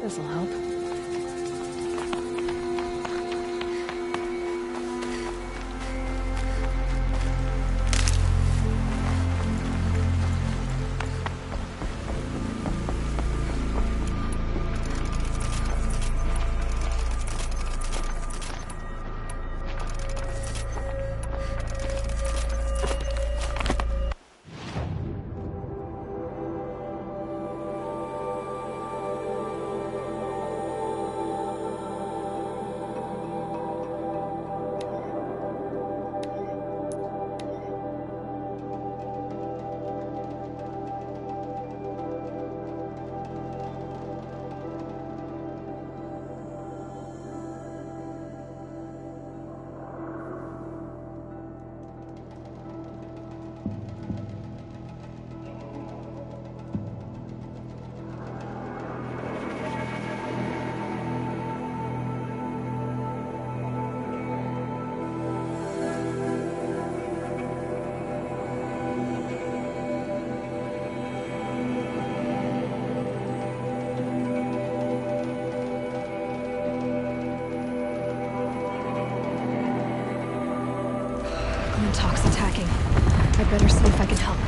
This'll help. Talk's attacking. I better see if I can help.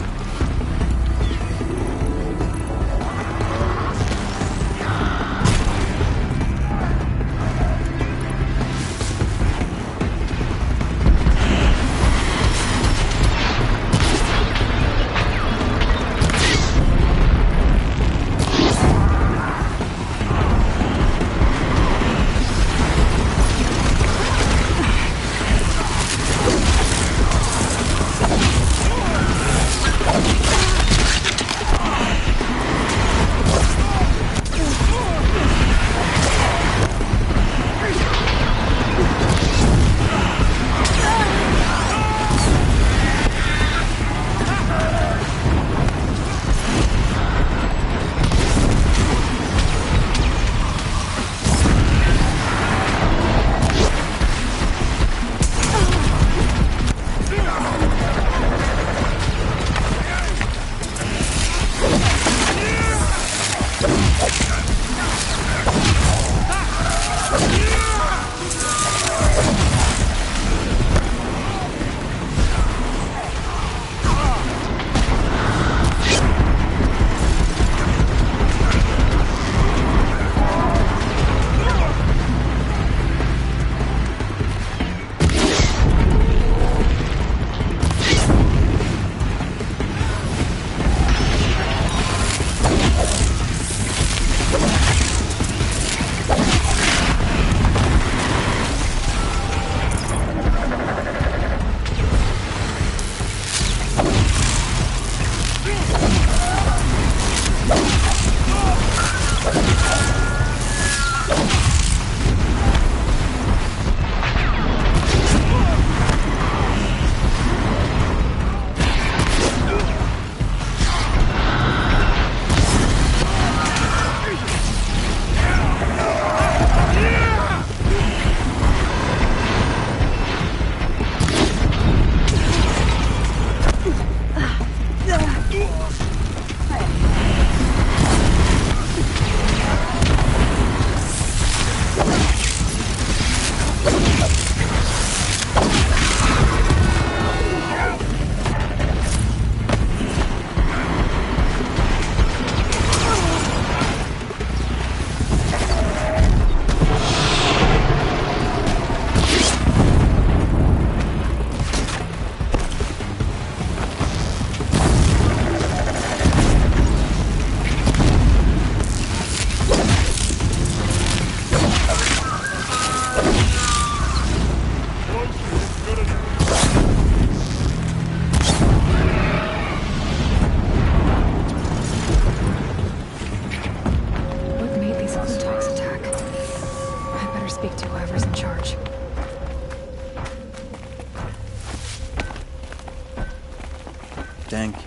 Thank you.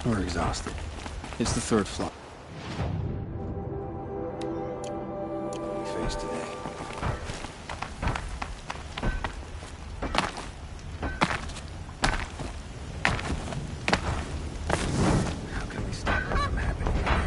We're exhausted. It's the third floor. We face today. How can we stop it from happening again?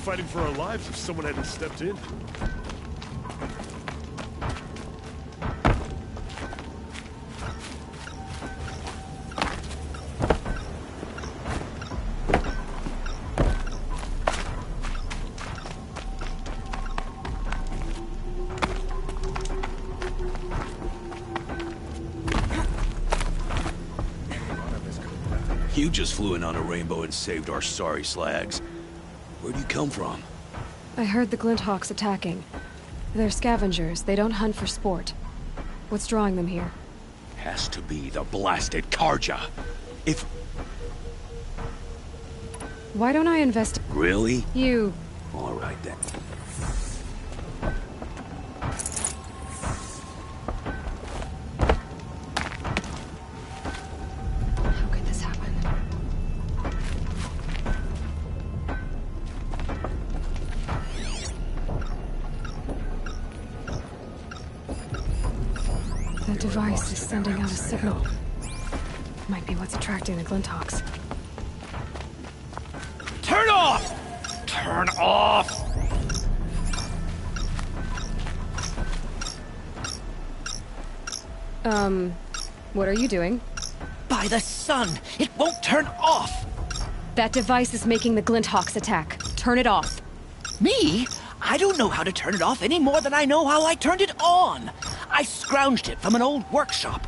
fighting for our lives if someone hadn't stepped in. You just flew in on a rainbow and saved our sorry slags. Where'd you come from? I heard the Glinthawks attacking. They're scavengers. They don't hunt for sport. What's drawing them here? Has to be the blasted Carja. If... Why don't I invest... Really? You... All right, then. How could this happen? That device is sending out a signal. Might be what's attracting the Glinthawks. Turn off! Turn off! What are you doing? By the sun! It won't turn off! That device is making the Glinthawks attack. Turn it off. Me? I don't know how to turn it off any more than I know how I turned it on. I scrounged it from an old workshop.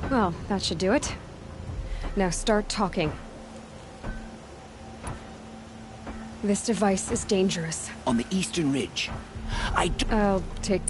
Well, that should do it. Now start talking. This device is dangerous. On the Eastern Ridge. I'll take...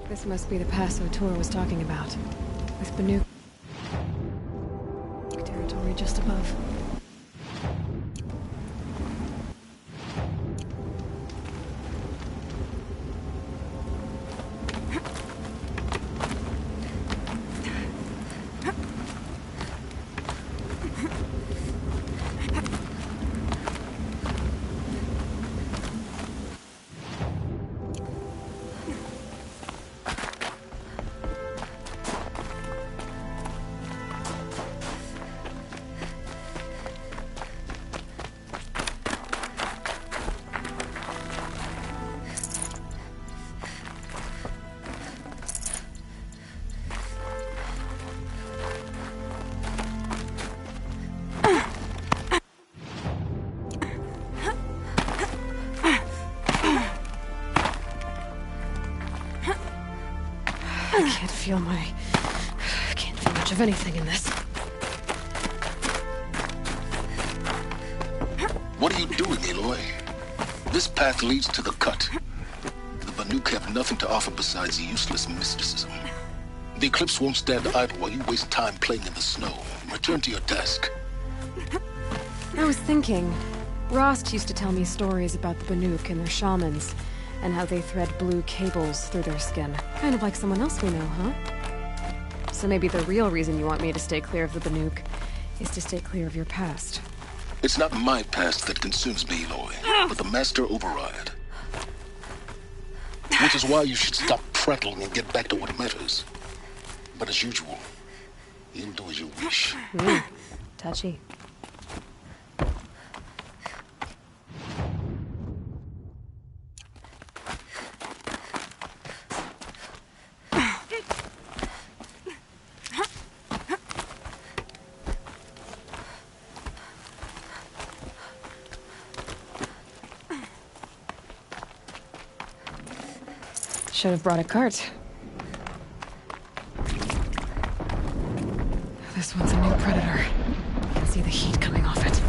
This must be the pass O'Toole was talking about. With Banuk territory just above. I can't feel much of anything in this. What are you doing, Aloy? This path leads to the cut. The Banuk have nothing to offer besides useless mysticism. The Eclipse won't stand idle while you waste time playing in the snow. Return to your desk. I was thinking, Rost used to tell me stories about the Banuk and their shamans, and how they thread blue cables through their skin. Kind of like someone else we know, huh? So maybe the real reason you want me to stay clear of the Banuk is to stay clear of your past. It's not my past that consumes me, Aloy, but the Master Override. Which is why you should stop prattling and get back to what matters. But as usual, you'll do as you wish. Touchy. Should have brought a cart. This one's a new predator. I can see the heat coming off it.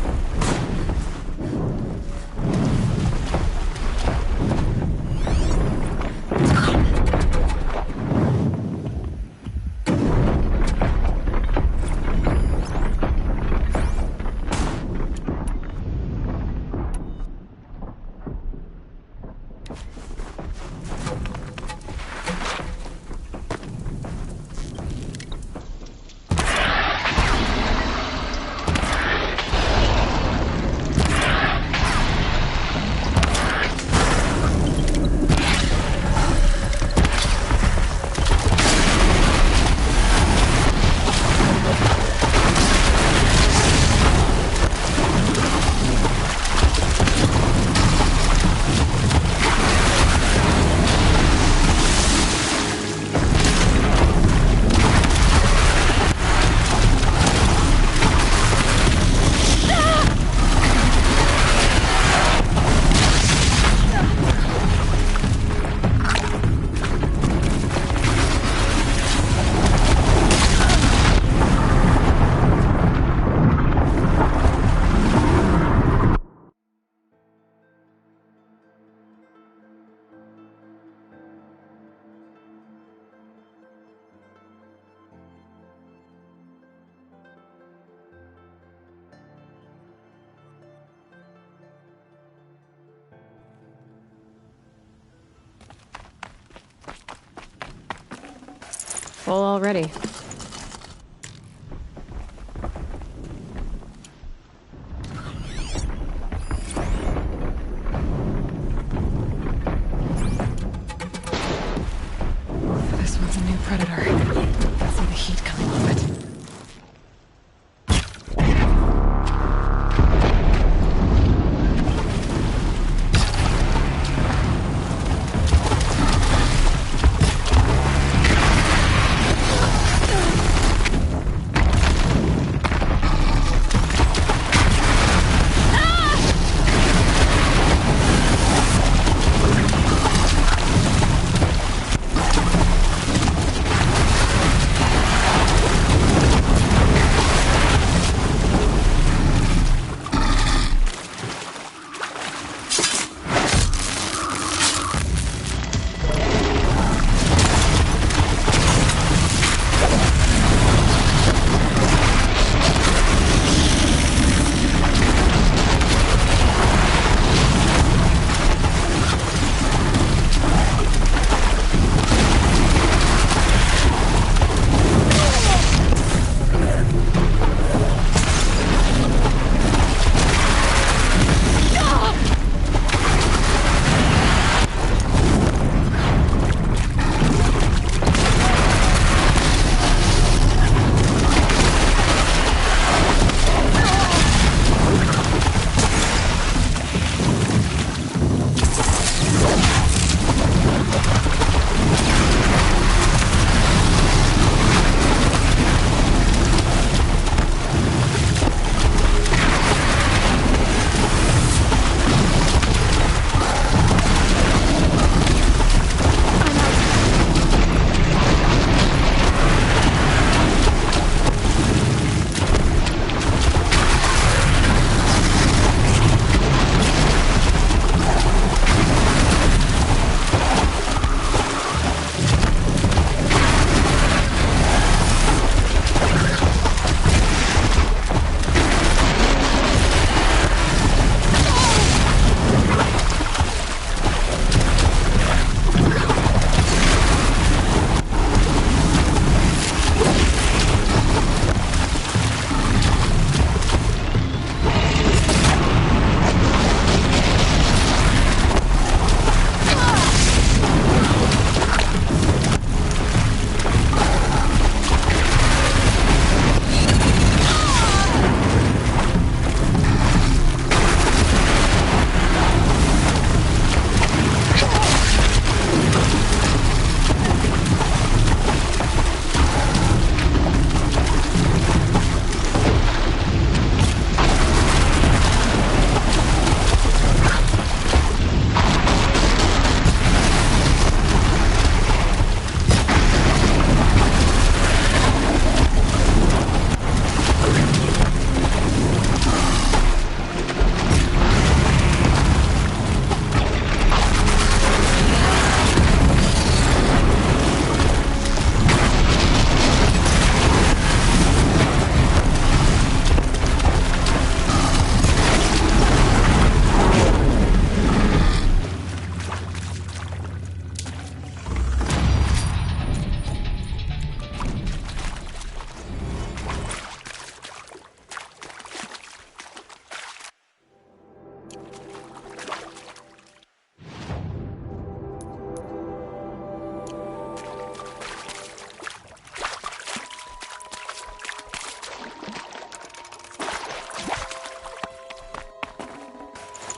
Full already. This one's a new predator. I can see the heat coming off it.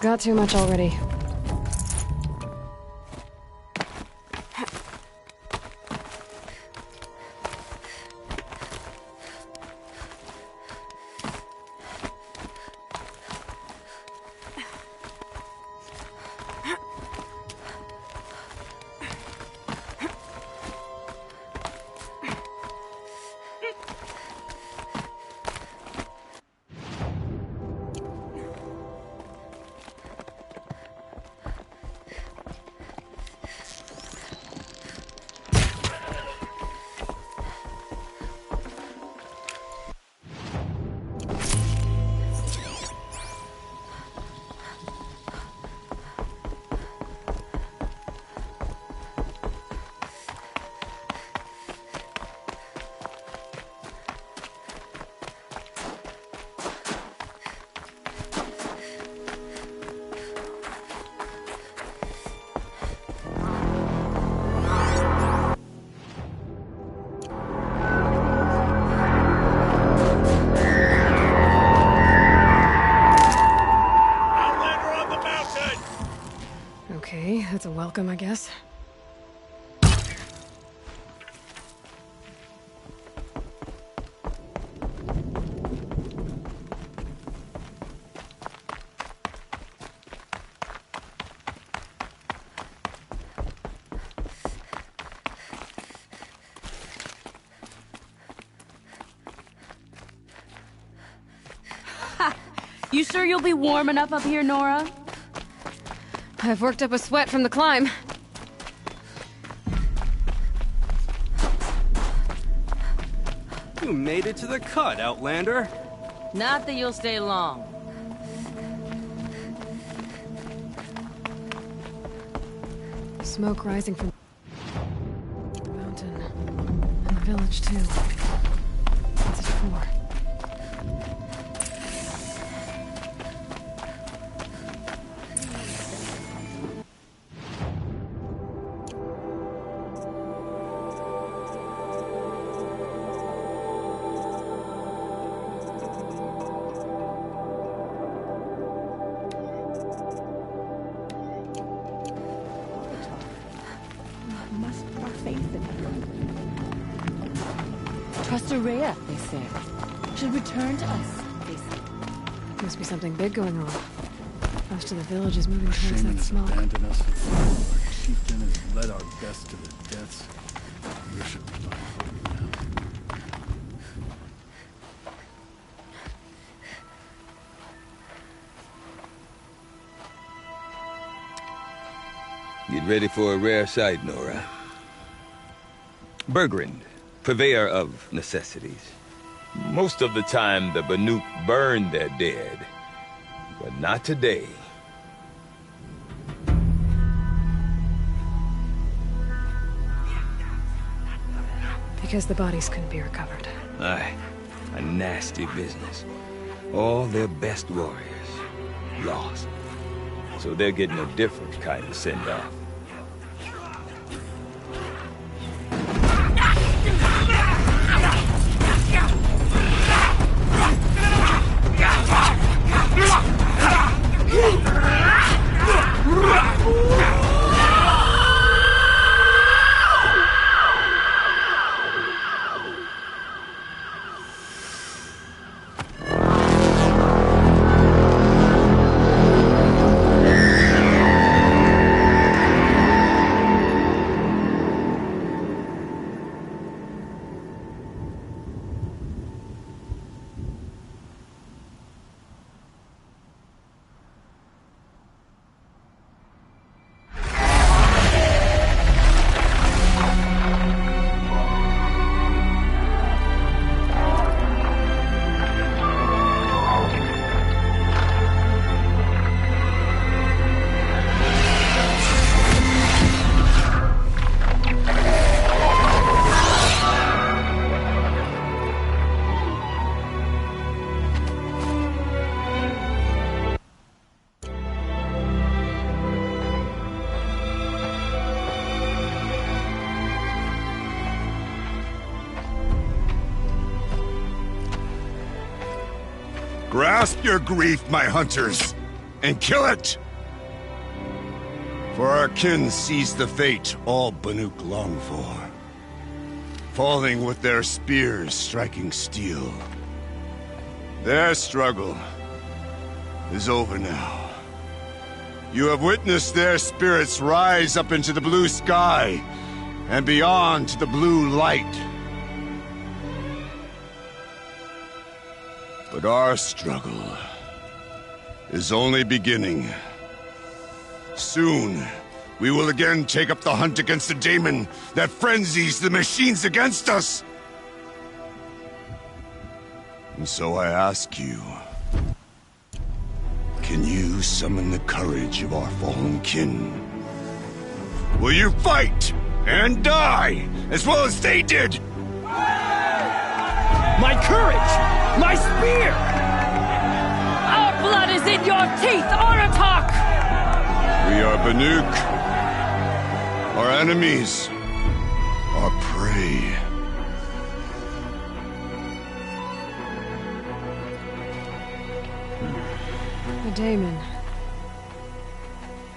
got too much already. Okay, that's a welcome, I guess. You sure you'll be warm enough up here, Nora? I've worked up a sweat from the climb. You made it to the cut, Outlander. Not that you'll stay long. Smoke rising from the mountain. And the village, too. What's it for? Trust Rhea, they said. Should return to us, they said. Must be something big going on. Most of the village is moving towards Shaman that has smoke. abandoned us. Our chieftain has led our best to their deaths. Worship not holy now. Get ready for a rare sight, Nora. Bergrand, purveyor of necessities. Most of the time, the Banuk burn their dead. But not today. Because the bodies couldn't be recovered. Aye, a nasty business. All their best warriors lost. So they're getting a different kind of send-off. Grasp your grief, my hunters, and kill it! For our kin sees the fate all Banuk long for. Falling with their spears striking steel. Their struggle is over now. You have witnessed their spirits rise up into the blue sky and beyond to the blue light. But our struggle is only beginning. Soon, we will again take up the hunt against the daemon that frenzies the machines against us. And so I ask you, can you summon the courage of our fallen kin? Will you fight and die as well as they did? My courage! My spear! Our blood is in your teeth, Aratak! We are Banuk. Our enemies are prey. The daemon.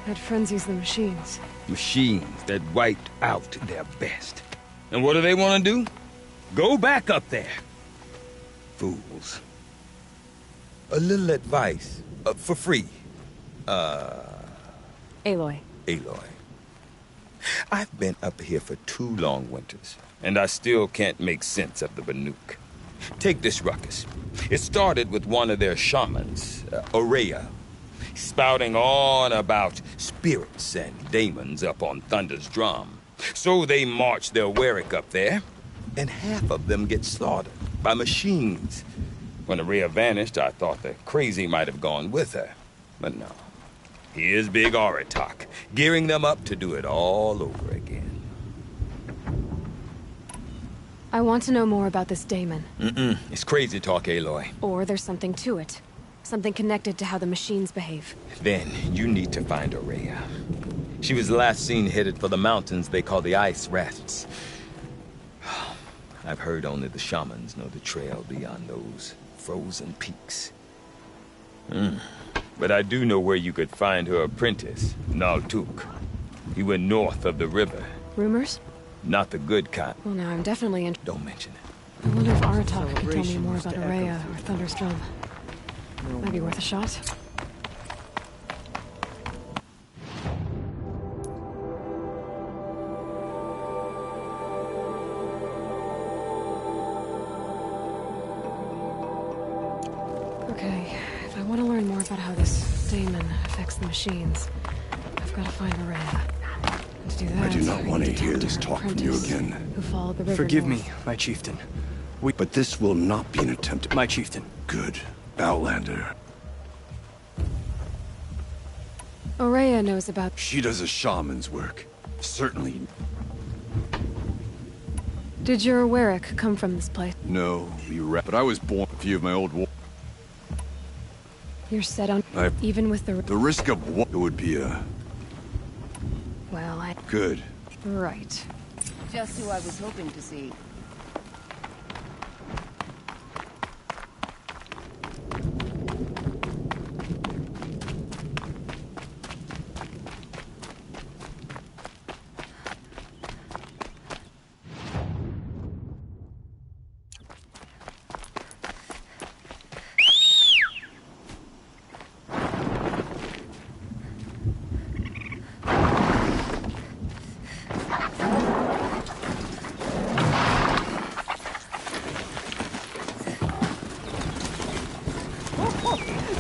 That frenzies the machines. Machines that wiped out their best. And what do they want to do? Go back up there. Fools. A little advice, for free. Aloy. Aloy. I've been up here for 2 long winters, and I still can't make sense of the Banuk. Take this ruckus. It started with one of their shamans, Ourea, spouting on about spirits and daemons up on Thunder's drum. So they march their Warwick up there, and half of them get slaughtered by machines. When Ourea vanished, I thought the crazy might have gone with her, but no. Here's Big Aratak, gearing them up to do it all over again. I want to know more about this daemon. It's crazy talk, Aloy. Or there's something to it. Something connected to how the machines behave. Then you need to find Ourea. She was last seen headed for the mountains they call the Ice Rafts. I've heard only the shamans know the trail beyond those frozen peaks. But I do know where you could find her apprentice, Naltuk. He went north of the river. Rumors? Not the good kind. Well, now I'm definitely in. Don't mention it. I wonder if Aratak could tell me more about Ourea or Thunder's drum. Might be worth a shot. Okay, if I want to learn more about how this daemon affects the machines, I've got to find Ourea. And to do that, I do not want to hear this talk from you again. Who followed the river Forgive north. me, my chieftain. But this will not be an attempt. My chieftain. Good. Outlander. Ourea knows about... She does a shaman's work. Certainly. Did your Warwick come from this place? No, but I was born with a few of my old war. You're set on... even with the... The risk of what would be a... Well, I... Good. Right. Just who I was hoping to see.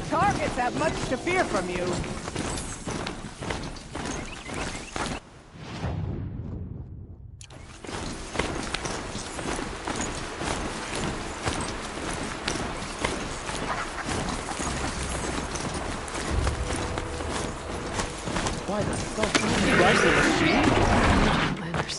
Targets have much to fear from you. Why the fuck are you guys in the machine? Landers.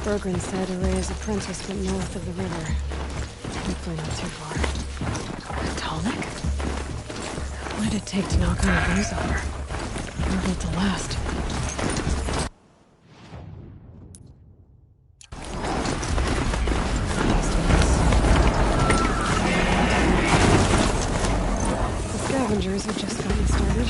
Bergren said Ourea's apprentice went north of the river. Hopefully not too far. A tonic? What did it take to knock all of those over? Never built to last. The scavengers have just gotten started.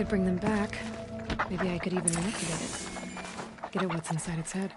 Bring them back. Maybe I could even manipulate it. Get at what's inside its head.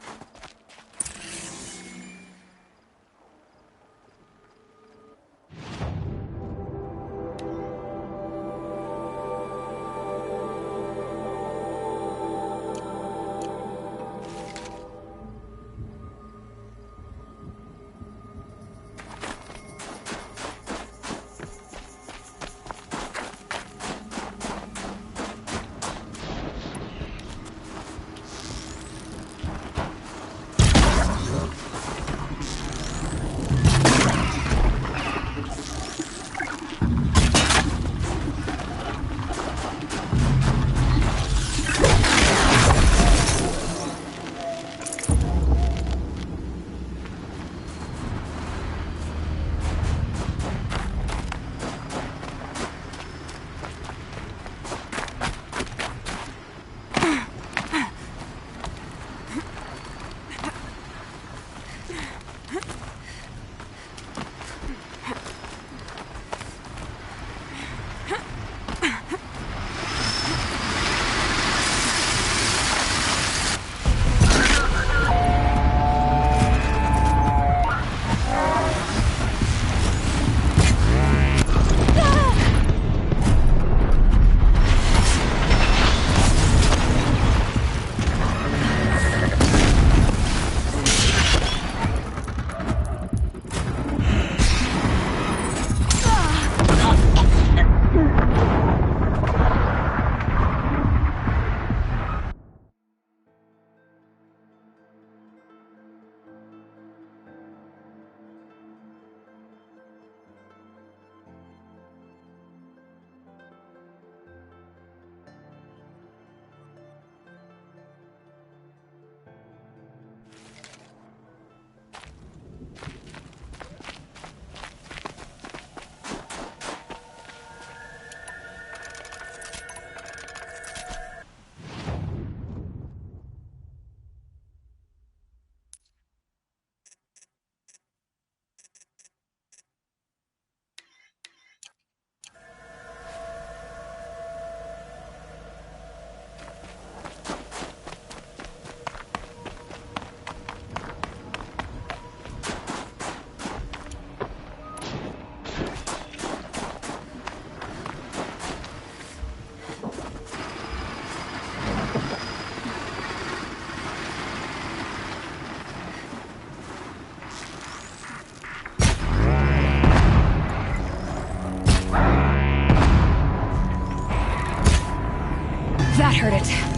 That hurt it.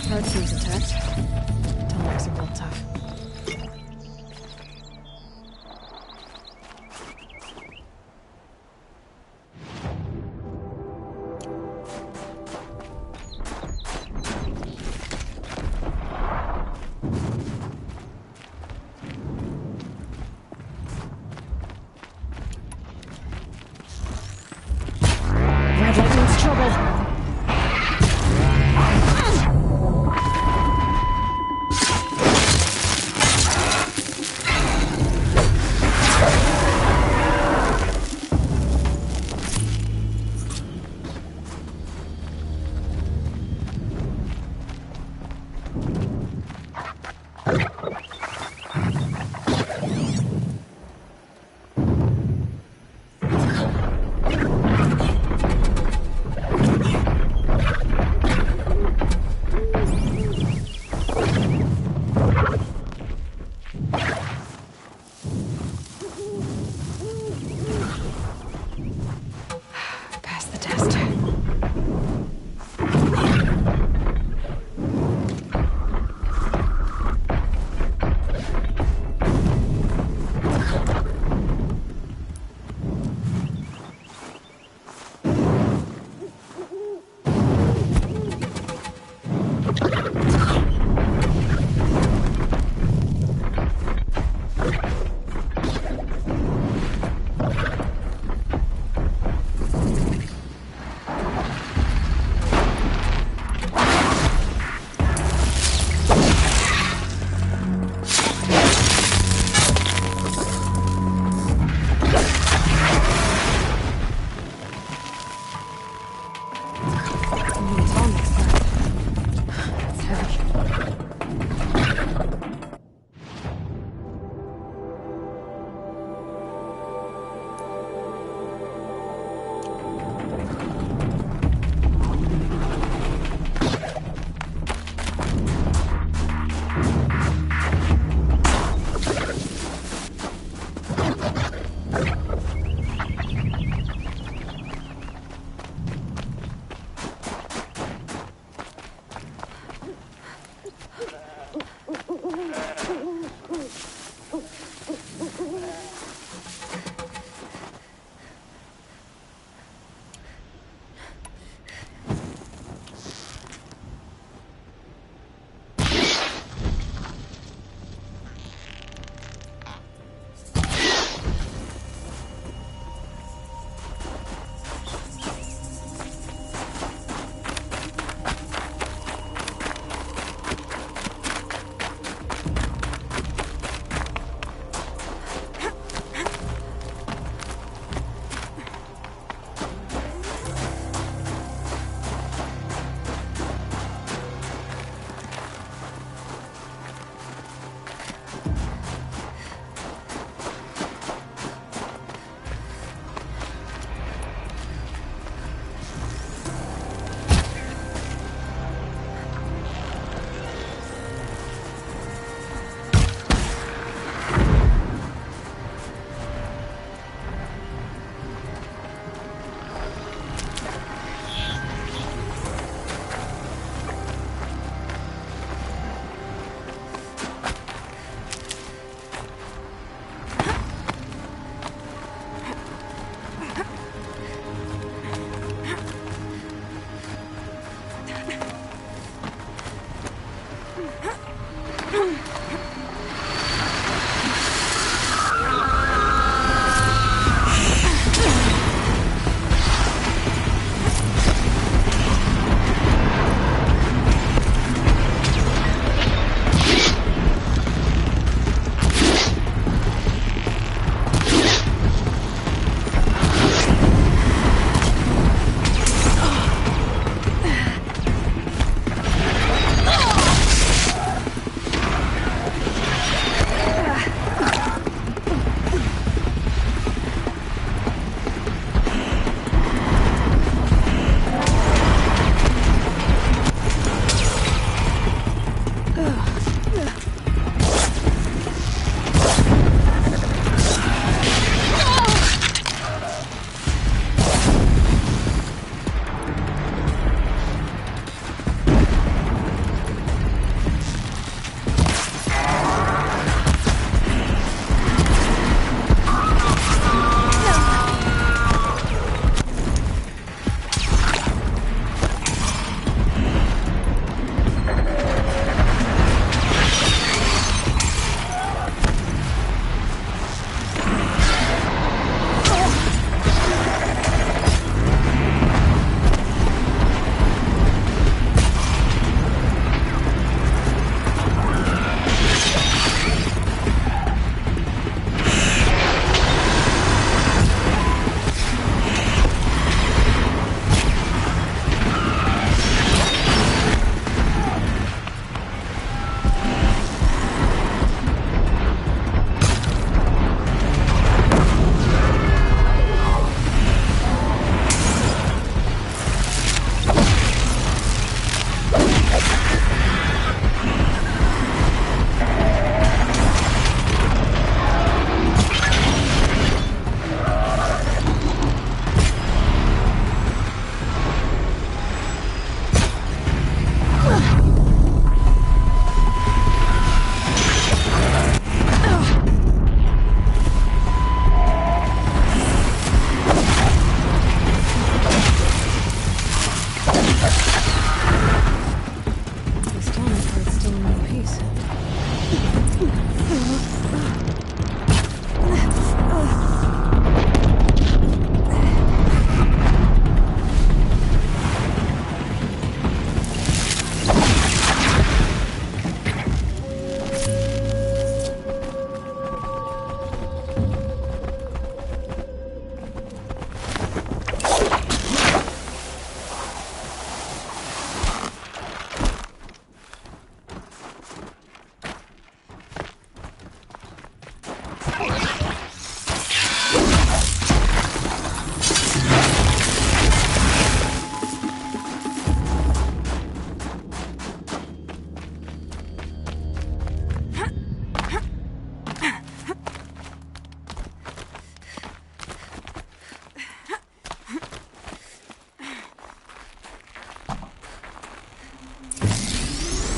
Heart seems intact. Tonics are built tough. Red light means trouble.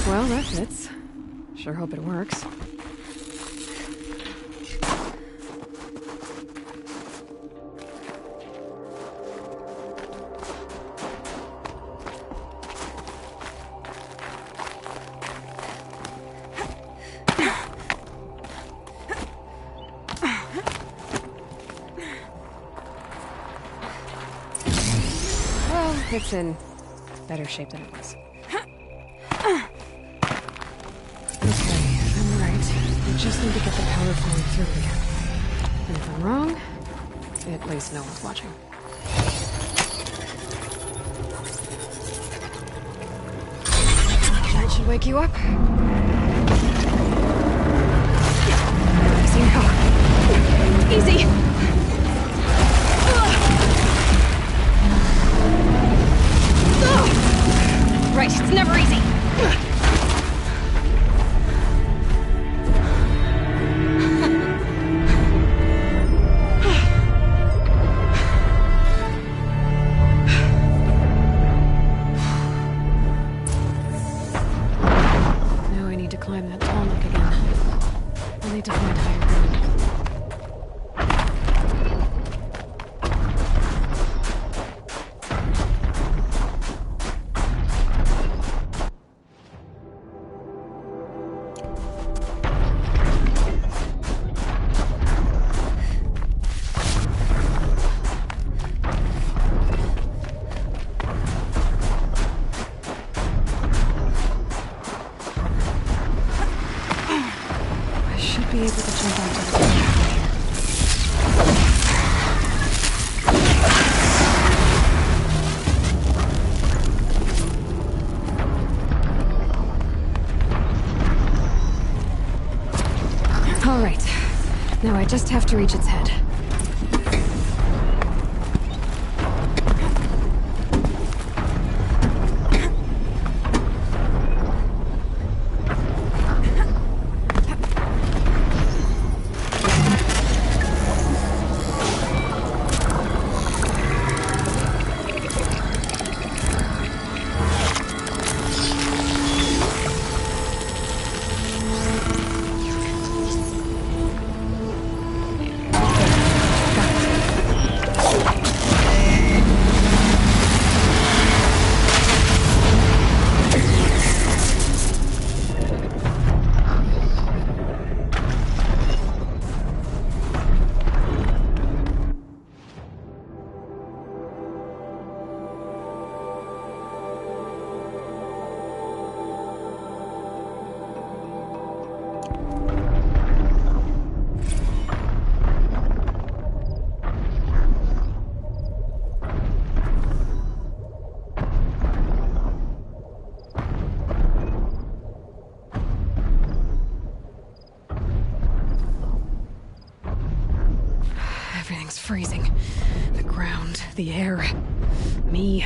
Well, that fits. Sure hope it works. Well, it's in better shape than it was. Just need to get the power flowing through again. And if I'm wrong, at least no one's watching. That should wake you up. Easy now. Easy! Right, it's never easy. be able to jump onto the ground from here. All right. Now I just have to reach its head. Everything's freezing. The ground, the air, me.